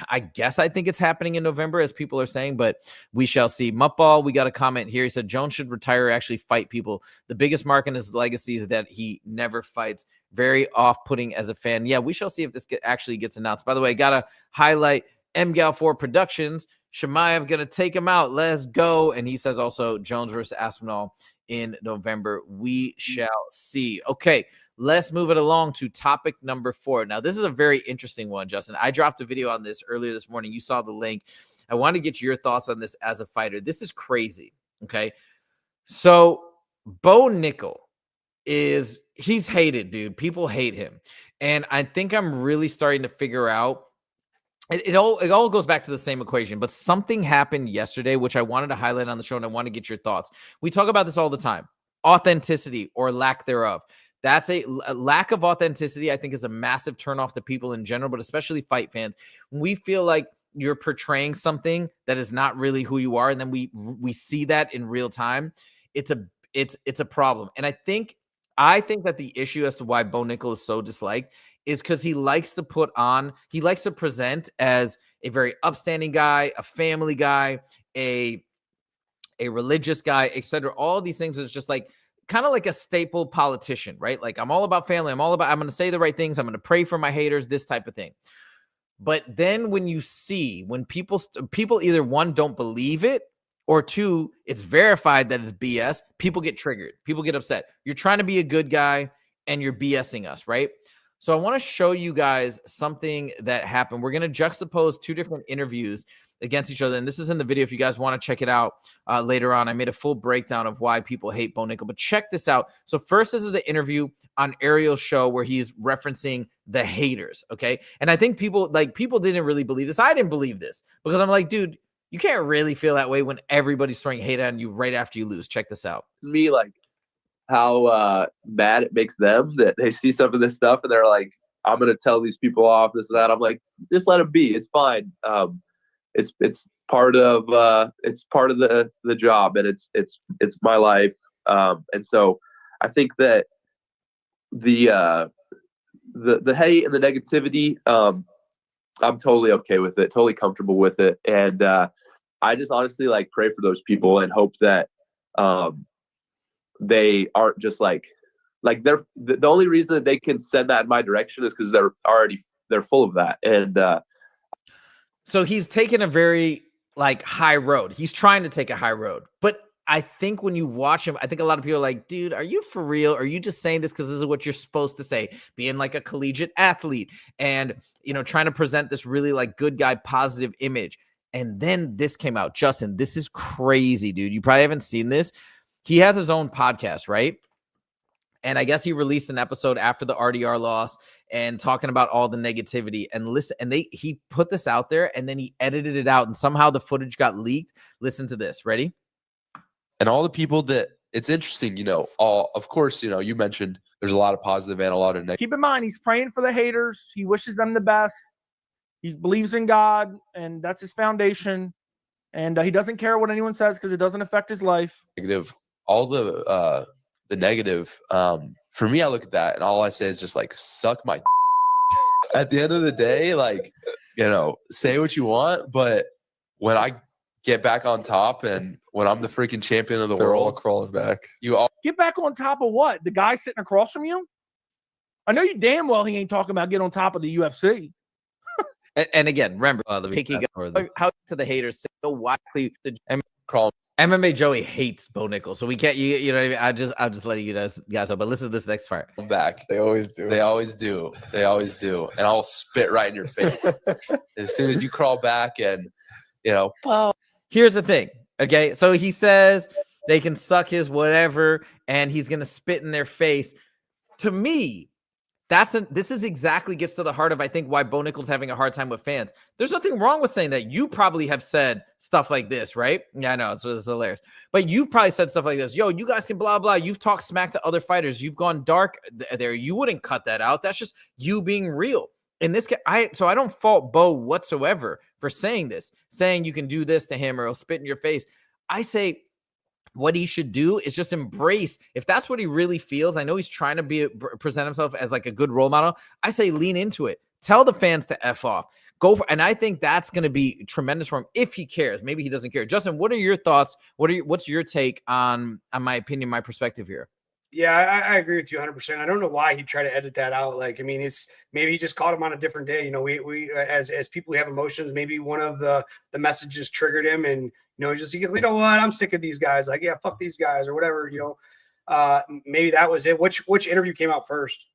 I guess I think it's happening in November, as people are saying, but we shall see. Muttball, we got a comment here. He said, Jones should retire or actually fight people. The biggest mark in his legacy is that he never fights. Very off-putting as a fan. Yeah, we shall see if this actually gets announced. By the way, got to highlight MGAL4 Productions. Chimaev going to take him out. Let's go. And he says also Jones versus Aspinall in November. We shall see. Okay. Let's move it along to topic number 4. Now, this is a very interesting one, Justin. I dropped a video on this earlier this morning. You saw the link. I want to get your thoughts on this as a fighter. This is crazy, okay? So, Bo Nickal he's hated, dude. People hate him. And I think I'm really starting to figure out, it all goes back to the same equation, but something happened yesterday, which I wanted to highlight on the show, and I want to get your thoughts. We talk about this all the time. Authenticity or lack thereof. That's a lack of authenticity, I think, is a massive turnoff to people in general, but especially fight fans. We feel like you're portraying something that is not really who you are, and then we see that in real time, it's a problem. And I think that the issue as to why Bo Nickal is so disliked is because he likes to present as a very upstanding guy, a family guy, a religious guy, etc. All these things is just like kind of like a staple politician, right? Like, I'm all about family. I'm going to say the right things. I'm going to pray for my haters, this type of thing. But then when people either, one, don't believe it, or two, it's verified that it's BS, people get triggered. People get upset. You're trying to be a good guy and you're BSing us, right? So I want to show you guys something that happened. We're going to juxtapose two different interviews against each other. And this is in the video if you guys want to check it out later on. I made a full breakdown of why people hate Bo Nickal. But check this out. So first, this is the interview on Ariel's show where he's referencing the haters, okay? And I think people didn't really believe this. I didn't believe this because I'm like, dude, you can't really feel that way when everybody's throwing hate on you right after you lose. Check this out. To me, like, how mad it makes them that they see some of this stuff and they're like, I'm going to tell these people off, this and that. I'm like, just let them be. It's fine. It's part of the job, and it's my life. And so I think that the hate and the negativity, I'm totally okay with it, totally comfortable with it. And I just honestly like pray for those people and hope that they aren't just like they're the only reason that they can send that in my direction is because they're full of that. And so he's taken a very like high road. He's trying to take a high road. But I think when you watch him, I think a lot of people are like, dude, are you for real? Are you just saying this because this is what you're supposed to say? Being like a collegiate athlete and, trying to present this really like good guy, positive image. And then this came out. Justin, this is crazy, dude. You probably haven't seen this. He has his own podcast, right? And I guess he released an episode after the RDR loss and talking about all the negativity. And listen, and he put this out there and then he edited it out and somehow the footage got leaked. Listen to this. Ready? And all the people that it's interesting, of course, you mentioned there's a lot of positive and a lot of negative. Keep in mind, he's praying for the haters. He wishes them the best. He believes in God, and that's his foundation. And he doesn't care what anyone says because it doesn't affect his life. Negative, all the negative. For me, I look at that and all I say is just like, suck my. At the end of the day, like, say what you want, but when I get back on top and when I'm the freaking champion of the world, all crawling back. You all get back on top of what? The guy sitting across from you? I know you damn well he ain't talking about get on top of the UFC. And again, remember the picky guy, how to the haters so widely the MMA Joey hates Bo Nickal, so we can't. You know what I mean? I'm just letting you guys know. But listen to this next part. I'm back. They always do. They always do. And I'll spit right in your face as soon as you crawl back. And here's the thing. Okay, so he says they can suck his whatever, and he's gonna spit in their face. To me, this is exactly gets to the heart of I think why Bo Nickal's having a hard time with fans. There's nothing wrong with saying that. You probably have said stuff like this, right? Yeah, I know it's hilarious. But you've probably said stuff like this. Yo, you guys can blah blah. You've talked smack to other fighters. You've gone dark there. You wouldn't cut that out. That's just you being real. In this case, I don't fault Bo whatsoever for saying this, saying you can do this to him or he'll spit in your face. I say what he should do is just embrace, if that's what he really feels. I know he's trying to present himself as like a good role model. I say lean into it. Tell the fans to F off. And I think that's going to be tremendous for him if he cares. Maybe he doesn't care. Justin, what are your thoughts? What's your take on my opinion, my perspective here? Yeah, I agree with you 100%. I don't know why he tried to edit that out. Like, I mean, it's maybe he just caught him on a different day. We as people who have emotions, maybe one of the messages triggered him, and he goes, what? I'm sick of these guys. Like, yeah, fuck these guys or whatever. Maybe that was it. Which interview came out first?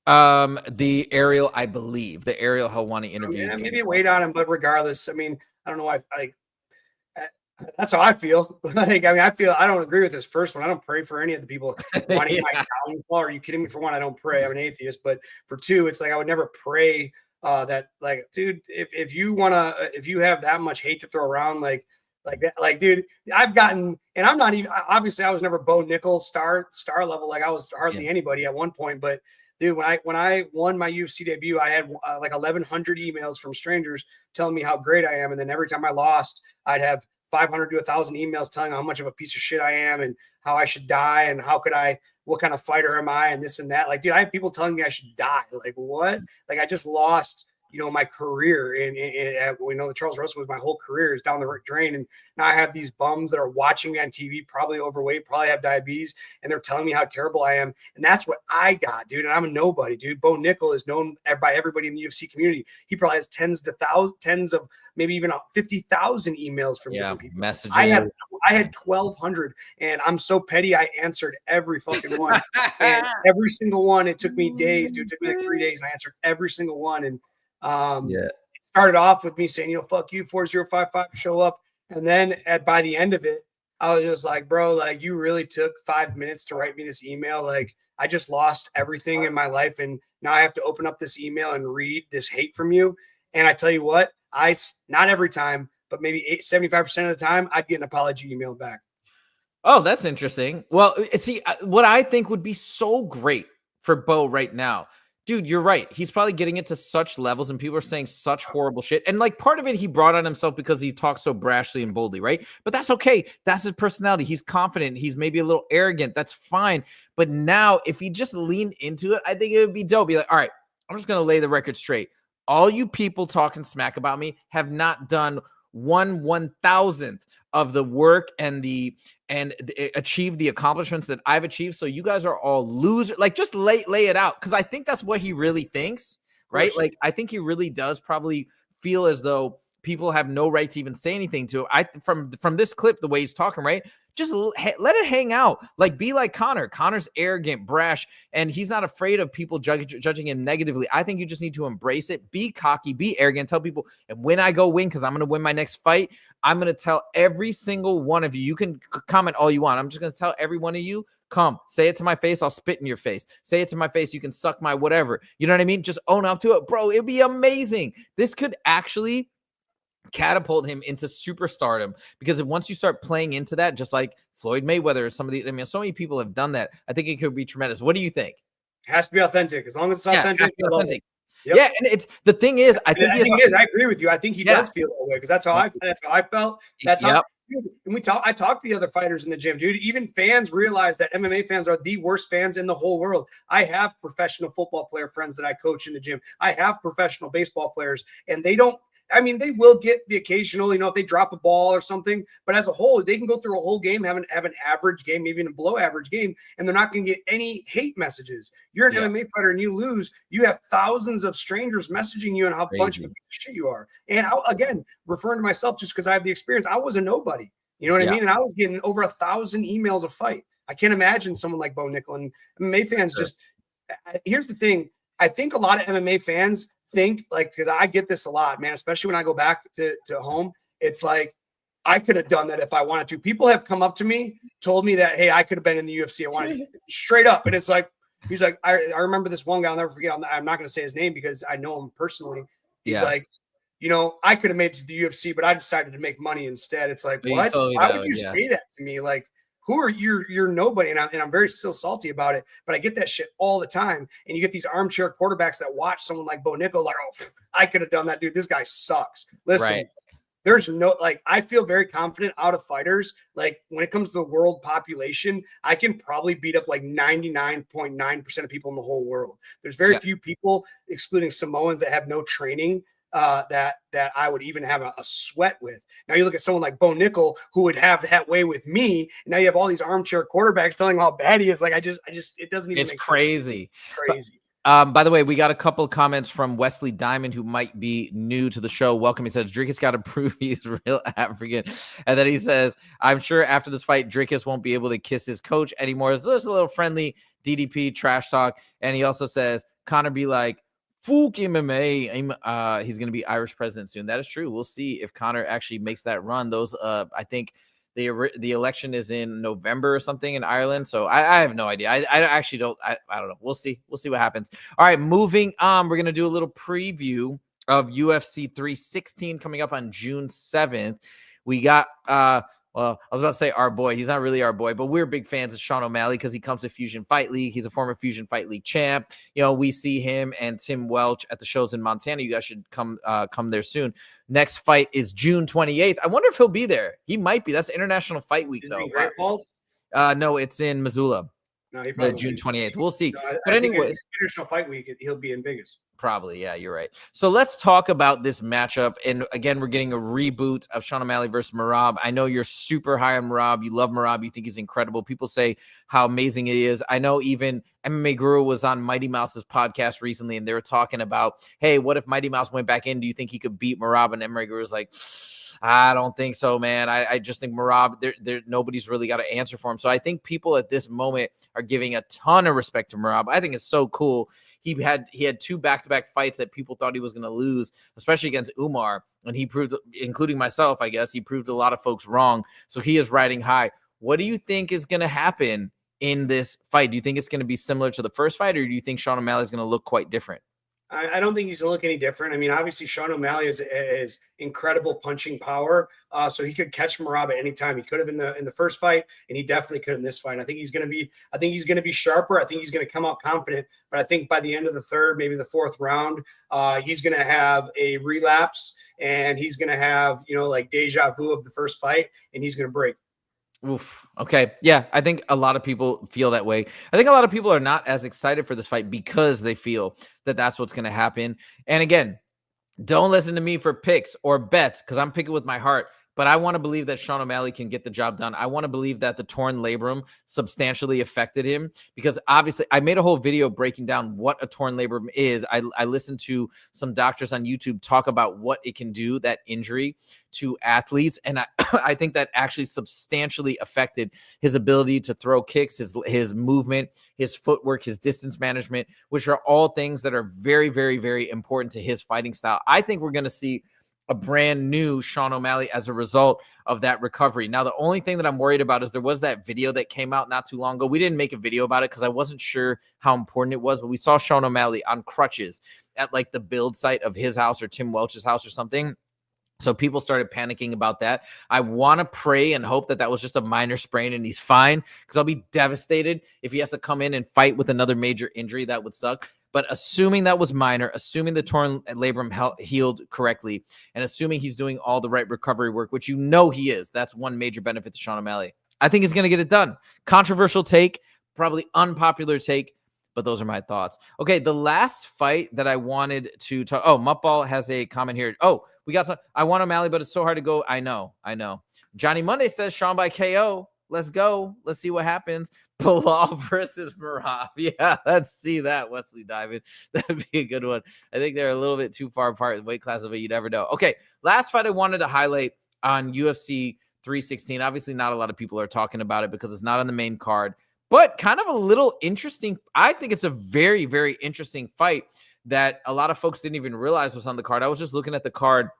The Ariel, I believe, the Ariel Helwani interview. Yeah, maybe wait on him, but regardless, I mean, I don't know why. That's how I feel. I don't agree with this first one. I don't pray for any of the people wanting my downfall. Are you kidding me? For one, I don't pray. I'm an atheist. But for two, it's like I would never pray that, like, dude, if you have that much hate to throw around, like like that. Like, dude, I've gotten, and I'm not even, obviously I was never Bo Nickal star level. Like I was hardly anybody at one point, but dude, when I won my UFC debut, I had like 1,100 emails from strangers telling me how great I am. And then every time I lost, I'd have 500 to 1,000 emails telling how much of a piece of shit I am and how I should die and what kind of fighter am I and this and that. Like, dude, I have people telling me I should die. Like, what? Like, I just lost, my career. And we know that Charles Russell was my whole career is down the drain. And now I have these bums that are watching me on TV, probably overweight, probably have diabetes, and they're telling me how terrible I am. And that's what I got, dude. And I'm a nobody, dude. Bo Nickal is known by everybody in the UFC community. He probably has tens of maybe even 50,000 emails from different people. Messages. I had 1,200, and I'm so petty. I answered every fucking one, and every single one. It took me days, dude. It took me like 3 days. I answered every single one, and it started off with me saying, fuck you, 4055, show up. And then by the end of it, I was just like, bro, like you really took 5 minutes to write me this email. Like I just lost everything in my life. And now I have to open up this email and read this hate from you. And I tell you what, not every time, but maybe 75% of the time, I'd get an apology email back. Oh, that's interesting. Well, see, what I think would be so great for Bo right now, dude, you're right. He's probably getting it to such levels and people are saying such horrible shit. And like part of it, he brought on himself because he talks so brashly and boldly, right? But that's okay. That's his personality. He's confident. He's maybe a little arrogant. That's fine. But now if he just leaned into it, I think it would be dope. Be like, all right, I'm just going to lay the record straight. All you people talking smack about me have not done 1/1000th of the work and achieve the accomplishments that I've achieved. So you guys are all losers. Like just lay it out. Cause I think that's what he really thinks, right? Like I think he really does probably feel as though people have no right to even say anything to him. From this clip, the way he's talking, right? Just let it hang out. Like be like Conor. Conor's arrogant, brash, and he's not afraid of people judging him negatively. I think you just need to embrace it. Be cocky, be arrogant. Tell people, and when I go win, because I'm going to win my next fight, I'm going to tell every single one of you. You can comment all you want. I'm just going to tell every one of you, come, say it to my face. I'll spit in your face. Say it to my face. You can suck my whatever. You know what I mean? Just own up to it. Bro, it'd be amazing. This could actually catapult him into superstardom, because once you start playing into that, just like Floyd Mayweather or some of the, I mean, so many people have done that. I think it could be tremendous. What do you think? It has to be authentic. As long as it's authentic. Yep. Yeah, and it's the thing is, I think I agree with you. I think he does feel that way because that's how I felt. That's how. And I talked to the other fighters in the gym, dude. Even fans realize that MMA fans are the worst fans in the whole world. I have professional football player friends that I coach in the gym. I have professional baseball players, and they don't. I mean, they will get the occasional, if they drop a ball or something, but as a whole, they can go through a whole game, have an average game, maybe even a below average game, and they're not going to get any hate messages. You're an MMA fighter and you lose, you have thousands of strangers messaging you and how bunch of shit you are. And again, referring to myself just because I have the experience, I was a nobody. You know what I mean? And I was getting over 1,000 emails a fight. I can't imagine someone like Bo Nickal. And MMA fans here's the thing. I think a lot of MMA fans think, like, because I get this a lot, man, especially when I go back to home, it's like I could have done that if I wanted to. People have come up to me, told me that, hey, I could have been in the UFC. I wanted to, straight up. And it's like, he's like, I remember this one guy, I'll never forget. I'm not going to say his name because I know him personally. He's like, I could have made it to the UFC, but I decided to make money instead. It's like, what? Why would you say that to me? Like, who are you? You're nobody. And I'm very still salty about it, but I get that shit all the time. And you get these armchair quarterbacks that watch someone like Bo Nickal, like, oh, I could have done that, dude. This guy sucks. Listen, there's no, like, I feel very confident out of fighters. Like when it comes to the world population, I can probably beat up like 99.9% of people in the whole world. There's very few people, excluding Samoans, that have no training that I would even have a sweat with. Now you look at someone like Bo Nickal, who would have that way with me, and now you have all these armchair quarterbacks telling how bad he is. Like I just it doesn't even make crazy. Sense. Crazy. By the way, we got a couple of comments from Wesley Diamond, who might be new to the show. Welcome. He says Drickus got to prove he's real African, and then he says, I'm sure after this fight, Drickus won't be able to kiss his coach anymore. So there's a little friendly DDP trash talk, and he also says Conor be like, Fook MMA. He's going to be Irish president soon. That is true. We'll see if Conor actually makes that run. Those, I think the election is in November or something in Ireland. So I have no idea. I actually don't. I don't know. We'll see. We'll see what happens. All right, moving on. We're going to do a little preview of UFC 316 coming up on June 7th. We got well, I was about to say our boy. He's not really our boy, but we're big fans of Sean O'Malley because he comes to Fusion Fight League. He's a former Fusion Fight League champ. You know, we see him and Tim Welch at the shows in Montana. You guys should come there soon. Next fight is June 28th. I wonder if he'll be there. He might be. That's International Fight Week, though. Is it in Great Falls? No, it's in Missoula. No, he The June 28th. We'll see. No, but anyways, International Fight Week, he'll be in Vegas. Probably, yeah, you're right. So let's talk about this matchup. And again, we're getting a reboot of Sean O'Malley versus Merab. I know you're super high on Merab. You love Merab. You think he's incredible. People say how amazing he is. I know even MMA Guru was on Mighty Mouse's podcast recently, and they were talking about, hey, what if Mighty Mouse went back in? Do you think he could beat Merab? And MMA Guru was like, I don't think so, man. I just think Merab, nobody's really got an answer for him. So I think people at this moment are giving a ton of respect to Merab. I think it's so cool. He had 2 back-to-back fights that people thought he was going to lose, especially against Umar. And he proved, including myself, I guess, he proved a lot of folks wrong. So he is riding high. What do you think is going to happen in this fight? Do you think it's going to be similar to the first fight, or do you think Sean O'Malley is going to look quite different? I don't think he's going to look any different. I mean, obviously, Sean O'Malley is incredible punching power, so he could catch Merab at any time. He could have in the first fight, and he definitely could in this fight. I think he's going to be sharper. I think he's going to come out confident. But I think by the end of the third, maybe the fourth round, he's going to have a relapse, and he's going to have like deja vu of the first fight, and he's going to break. Oof. Okay. Yeah. I think a lot of people feel that way. I think a lot of people are not as excited for this fight because they feel that that's what's going to happen. And again, don't listen to me for picks or bets because I'm picking with my heart. But I want to believe that Sean O'Malley can get the job done. I want to believe that the torn labrum substantially affected him because obviously I made a whole video breaking down what a torn labrum is. I listened to some doctors on YouTube talk about what it can do, that injury to athletes. And I think that actually substantially affected his ability to throw kicks, his movement, his footwork, his distance management, which are all things that are very, very, very important to his fighting style. I think we're going to see a brand new Sean O'Malley as a result of that recovery. Now, the only thing that I'm worried about is there was that video that came out not too long ago. We didn't make a video about it because I wasn't sure how important it was, but we saw Sean O'Malley on crutches at like the build site of his house or Tim Welch's house or something. So people started panicking about that. I want to pray and hope that that was just a minor sprain and he's fine because I'll be devastated if he has to come in and fight with another major injury. That would suck. But assuming that was minor, assuming the torn labrum healed correctly, and assuming he's doing all the right recovery work, which he is, that's one major benefit to Sean O'Malley. I think he's going to get it done. Controversial take, probably unpopular take, but those are my thoughts. Okay, the last fight that I wanted to talk. Oh, Muttball has a comment here. Oh, we got some. I want O'Malley, but it's so hard to go. I know. Johnny Monday says Sean by KO. Let's go. Let's see what happens. Bilal versus Merab. Yeah, let's see that, Wesley Diamond. That'd be a good one. I think they're a little bit too far apart in weight classes, but you never know. Okay, last fight I wanted to highlight on UFC 316. Obviously, not a lot of people are talking about it because it's not on the main card, but kind of a little interesting. I think it's a very, very interesting fight that a lot of folks didn't even realize was on the card. I was just looking at the card.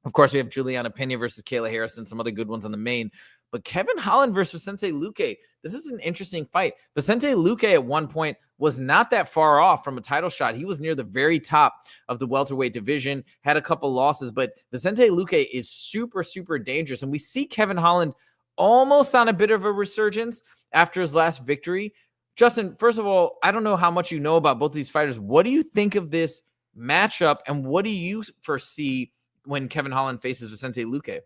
Of course, we have Juliana Pena versus Kayla Harrison, some other good ones on the main. But Kevin Holland versus Vicente Luque, this is an interesting fight. Vicente Luque at one point was not that far off from a title shot. He was near the very top of the welterweight division, had a couple losses, but Vicente Luque is super, super dangerous. And we see Kevin Holland almost on a bit of a resurgence after his last victory. Justin, first of all, I don't know how much you know about both these fighters. What do you think of this matchup, and what do you foresee when Kevin Holland faces Vicente Luque?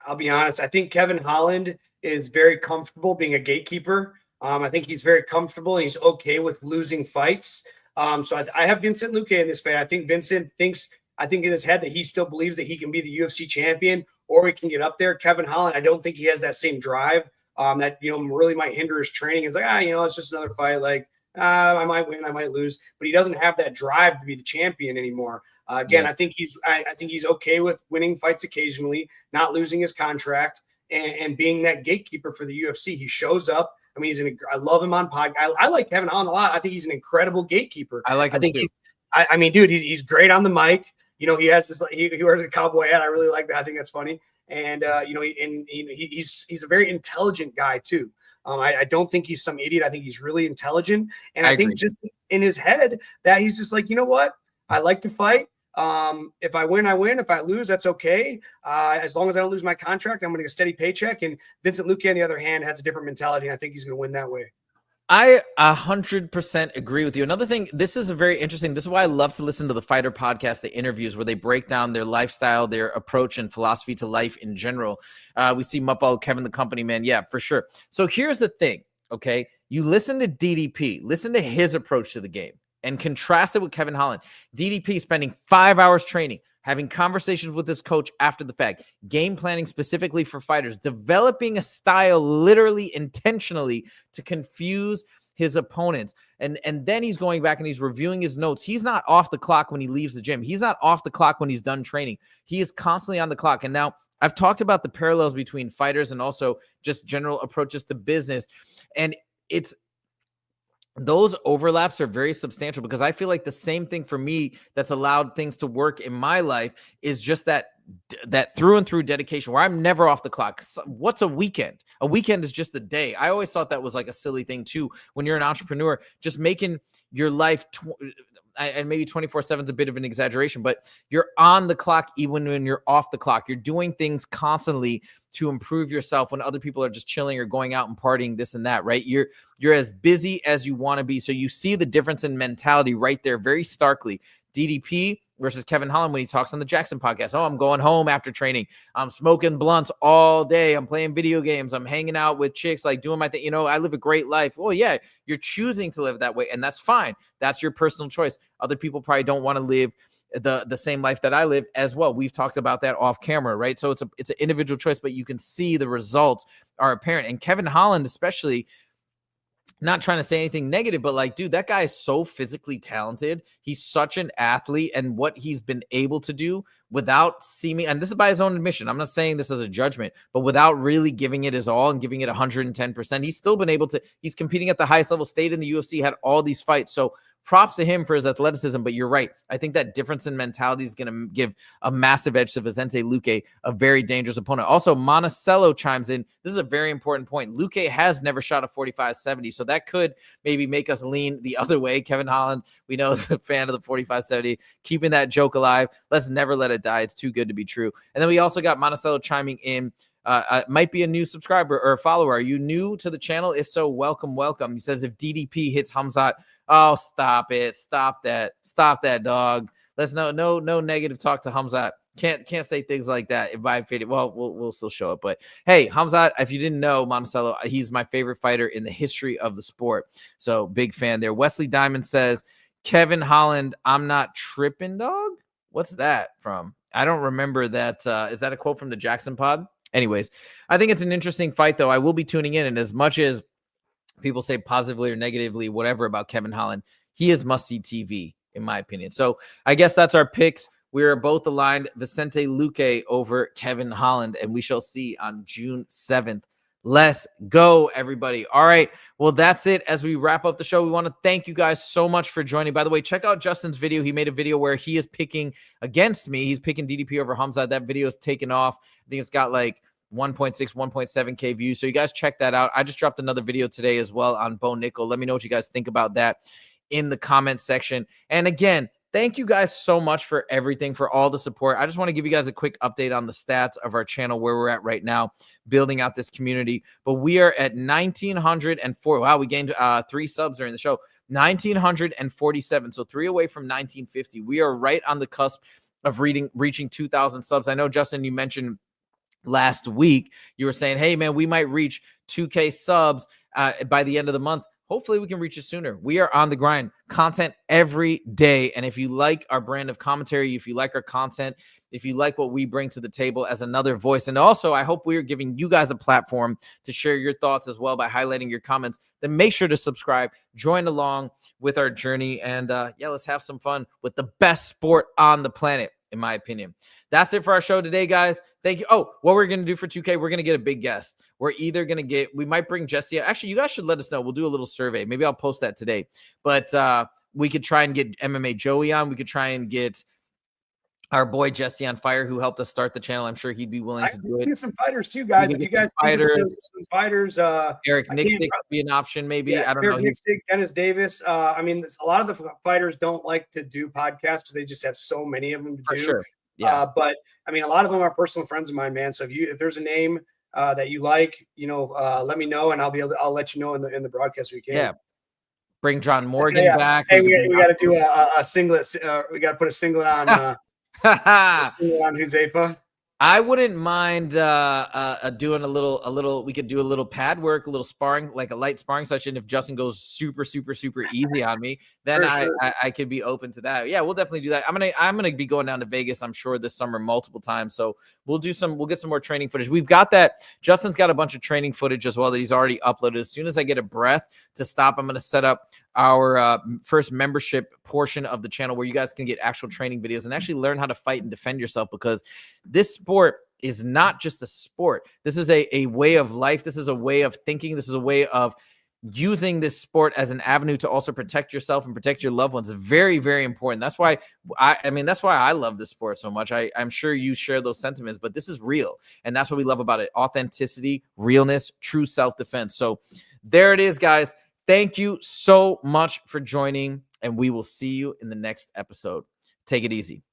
I'll be honest. I think Kevin Holland is very comfortable being a gatekeeper. I think he's very comfortable and he's okay with losing fights. So I have Vincent Luque in this fight. I think Vincent thinks, in his head that he still believes that he can be the UFC champion or he can get up there. Kevin Holland, I don't think he has that same drive that, really might hinder his training. It's like, it's just another fight. Like, I might win, I might lose, but he doesn't have that drive to be the champion anymore. I think he's okay with winning fights occasionally, not losing his contract, and being that gatekeeper for the UFC. He shows up. I mean, I love him on podcast. I like Kevin Holland a lot. I think he's an incredible gatekeeper. He's great on the mic. He has this. He wears a cowboy hat. I really like that. I think that's funny. And he's a very intelligent guy too. I don't think he's some idiot. I think he's really intelligent. And I think just in his head that he's just like, you know what? I like to fight. If I win, I win. If I lose, that's okay. As long as I don't lose my contract, I'm going to get a steady paycheck. And Vincent Luque, on the other hand, has a different mentality, and I think he's going to win that way. I 100% agree with you. Another thing, this is this is why I love to listen to the Fighter podcast, the interviews where they break down their lifestyle, their approach and philosophy to life in general. We see Muppo, Kevin the Company Man. Yeah, for sure. So here's the thing, okay? You listen to DDP, listen to his approach to the game and contrast it with Kevin Holland. DDP spending 5 hours training, having conversations with his coach after the fact, game planning specifically for fighters, developing a style literally intentionally to confuse his opponents. And then he's going back and he's reviewing his notes. He's not off the clock when he leaves the gym. He's not off the clock when he's done training. He is constantly on the clock. And now I've talked about the parallels between fighters and also just general approaches to business. And those overlaps are very substantial because I feel like the same thing for me that's allowed things to work in my life is just that through and through dedication where I'm never off the clock. What's a weekend? A weekend is just a day. I always thought that was like a silly thing too. When you're an entrepreneur, just making your life and maybe 24/7 is a bit of an exaggeration, but you're on the clock even when you're off the clock. You're doing things constantly to improve yourself when other people are just chilling or going out and partying, this and that, right? You're as busy as you want to be. So you see the difference in mentality right there very starkly. DDP versus Kevin Holland when he talks on the Jackson podcast. Oh, I'm going home after training. I'm smoking blunts all day. I'm playing video games. I'm hanging out with chicks, like doing my thing. You know, I live a great life. Oh, yeah, you're choosing to live that way, and that's fine. That's your personal choice. Other people probably don't want to live the same life that I live as well. We've talked about that off camera, right? So it's an individual choice, but you can see the results are apparent. And Kevin Holland, especially, not trying to say anything negative, but like, dude, that guy is so physically talented. He's such an athlete, and what he's been able to do without seeming, and this is by his own admission, I'm not saying this as a judgment, but without really giving it his all and giving it 110%, he's still been able to, he's competing at the highest level, stayed in the UFC, had all these fights. So props to him for his athleticism, but you're right. I think that difference in mentality is going to give a massive edge to Vicente Luque, a very dangerous opponent. Also, Monticello chimes in. This is a very important point. Luque has never shot a 45-70, so that could maybe make us lean the other way. Kevin Holland, we know, is a fan of the 45-70, keeping that joke alive. Let's never let it die. It's too good to be true. And then we also got Monticello chiming in. Might be a new subscriber or a follower. Are you new to the channel? If so, welcome, welcome. He says, if DDP hits Khamzat, oh, stop it. Stop that. Stop that, dog. Let's no negative talk to Khamzat. Can't say things like that. If I fade it, well, we'll still show it. But hey, Khamzat, if you didn't know, Monticello, he's my favorite fighter in the history of the sport. So big fan there. Wesley Diamond says, Kevin Holland, I'm not tripping, dog. What's that from? I don't remember that. Is that a quote from the Jackson pod? Anyways, I think it's an interesting fight, though. I will be tuning in, and as much as people say positively or negatively, whatever about Kevin Holland, he is must-see TV, in my opinion. So I guess that's our picks. We are both aligned. Vicente Luque over Kevin Holland, and we shall see on June 7th. Let's go, everybody. All right. Well, that's it. As we wrap up the show, we want to thank you guys so much for joining. By the way, check out Justin's video. He made a video where he is picking against me. He's picking DDP over Khamzat. That video is taken off. I think it's got like 1.6, 1.7K views. So you guys check that out. I just dropped another video today as well on Bo Nickal. Let me know what you guys think about that in the comments section. And again, thank you guys so much for everything, for all the support. I just want to give you guys a quick update on the stats of our channel, where we're at right now, building out this community. But we are at 1,904. Wow, we gained 3 subs during the show. 1,947. So 3 away from 1,950. We are right on the cusp of reaching 2,000 subs. I know, Justin, you mentioned last week, you were saying, hey, man, we might reach 2K subs by the end of the month. Hopefully we can reach it sooner. We are on the grind, content every day. And if you like our brand of commentary, if you like our content, if you like what we bring to the table as another voice, and also I hope we are giving you guys a platform to share your thoughts as well by highlighting your comments, then make sure to subscribe, join along with our journey, and yeah, let's have some fun with the best sport on the planet, in my opinion. That's it for our show today, guys. Thank you. Oh, what we're going to do for 2K, we're going to get a big guest. We're either going to we might bring Jesse. Actually, you guys should let us know. We'll do a little survey. Maybe I'll post that today. But we could try and get MMA Joey on. We could try and get our boy Jesse on Fire, who helped us start the channel. I'm sure he'd be willing to do it. Get some fighters too, guys. If you guys think of some fighters, Eric Nickstick could be an option, maybe. Yeah, I don't Eric know. Nickstick, Dennis Davis. I mean, a lot of the fighters don't like to do podcasts because they just have so many of them to do. Sure. Yeah. But I mean, a lot of them are personal friends of mine, man. So if there's a name that you like, let me know, and I'll let you know in the broadcast we can. Yeah. Bring John Morgan back. Hey, we got to do a singlet. We got to put a singlet on. On Huzefa. I wouldn't mind doing a little. We could do a little pad work, a little sparring, like a light sparring session. If Justin goes super easy on me, then I could be open to that. Yeah, we'll definitely do that. I'm gonna be going down to Vegas, I'm sure, this summer multiple times. So we'll get some more training footage. We've got that. Justin's got a bunch of training footage as well that he's already uploaded. As soon as I get a breath to stop, I'm gonna set up our first membership portion of the channel where you guys can get actual training videos and actually learn how to fight and defend yourself, because this sport is not just a sport. This is a way of life. This is a way of thinking. This is a way of using this sport as an avenue to also protect yourself and protect your loved ones. It's very, very important. That's why that's why I love this sport so much. I'm sure you share those sentiments, but this is real. And that's what we love about it. Authenticity, realness, true self-defense. So there it is, guys. Thank you so much for joining, and we will see you in the next episode. Take it easy.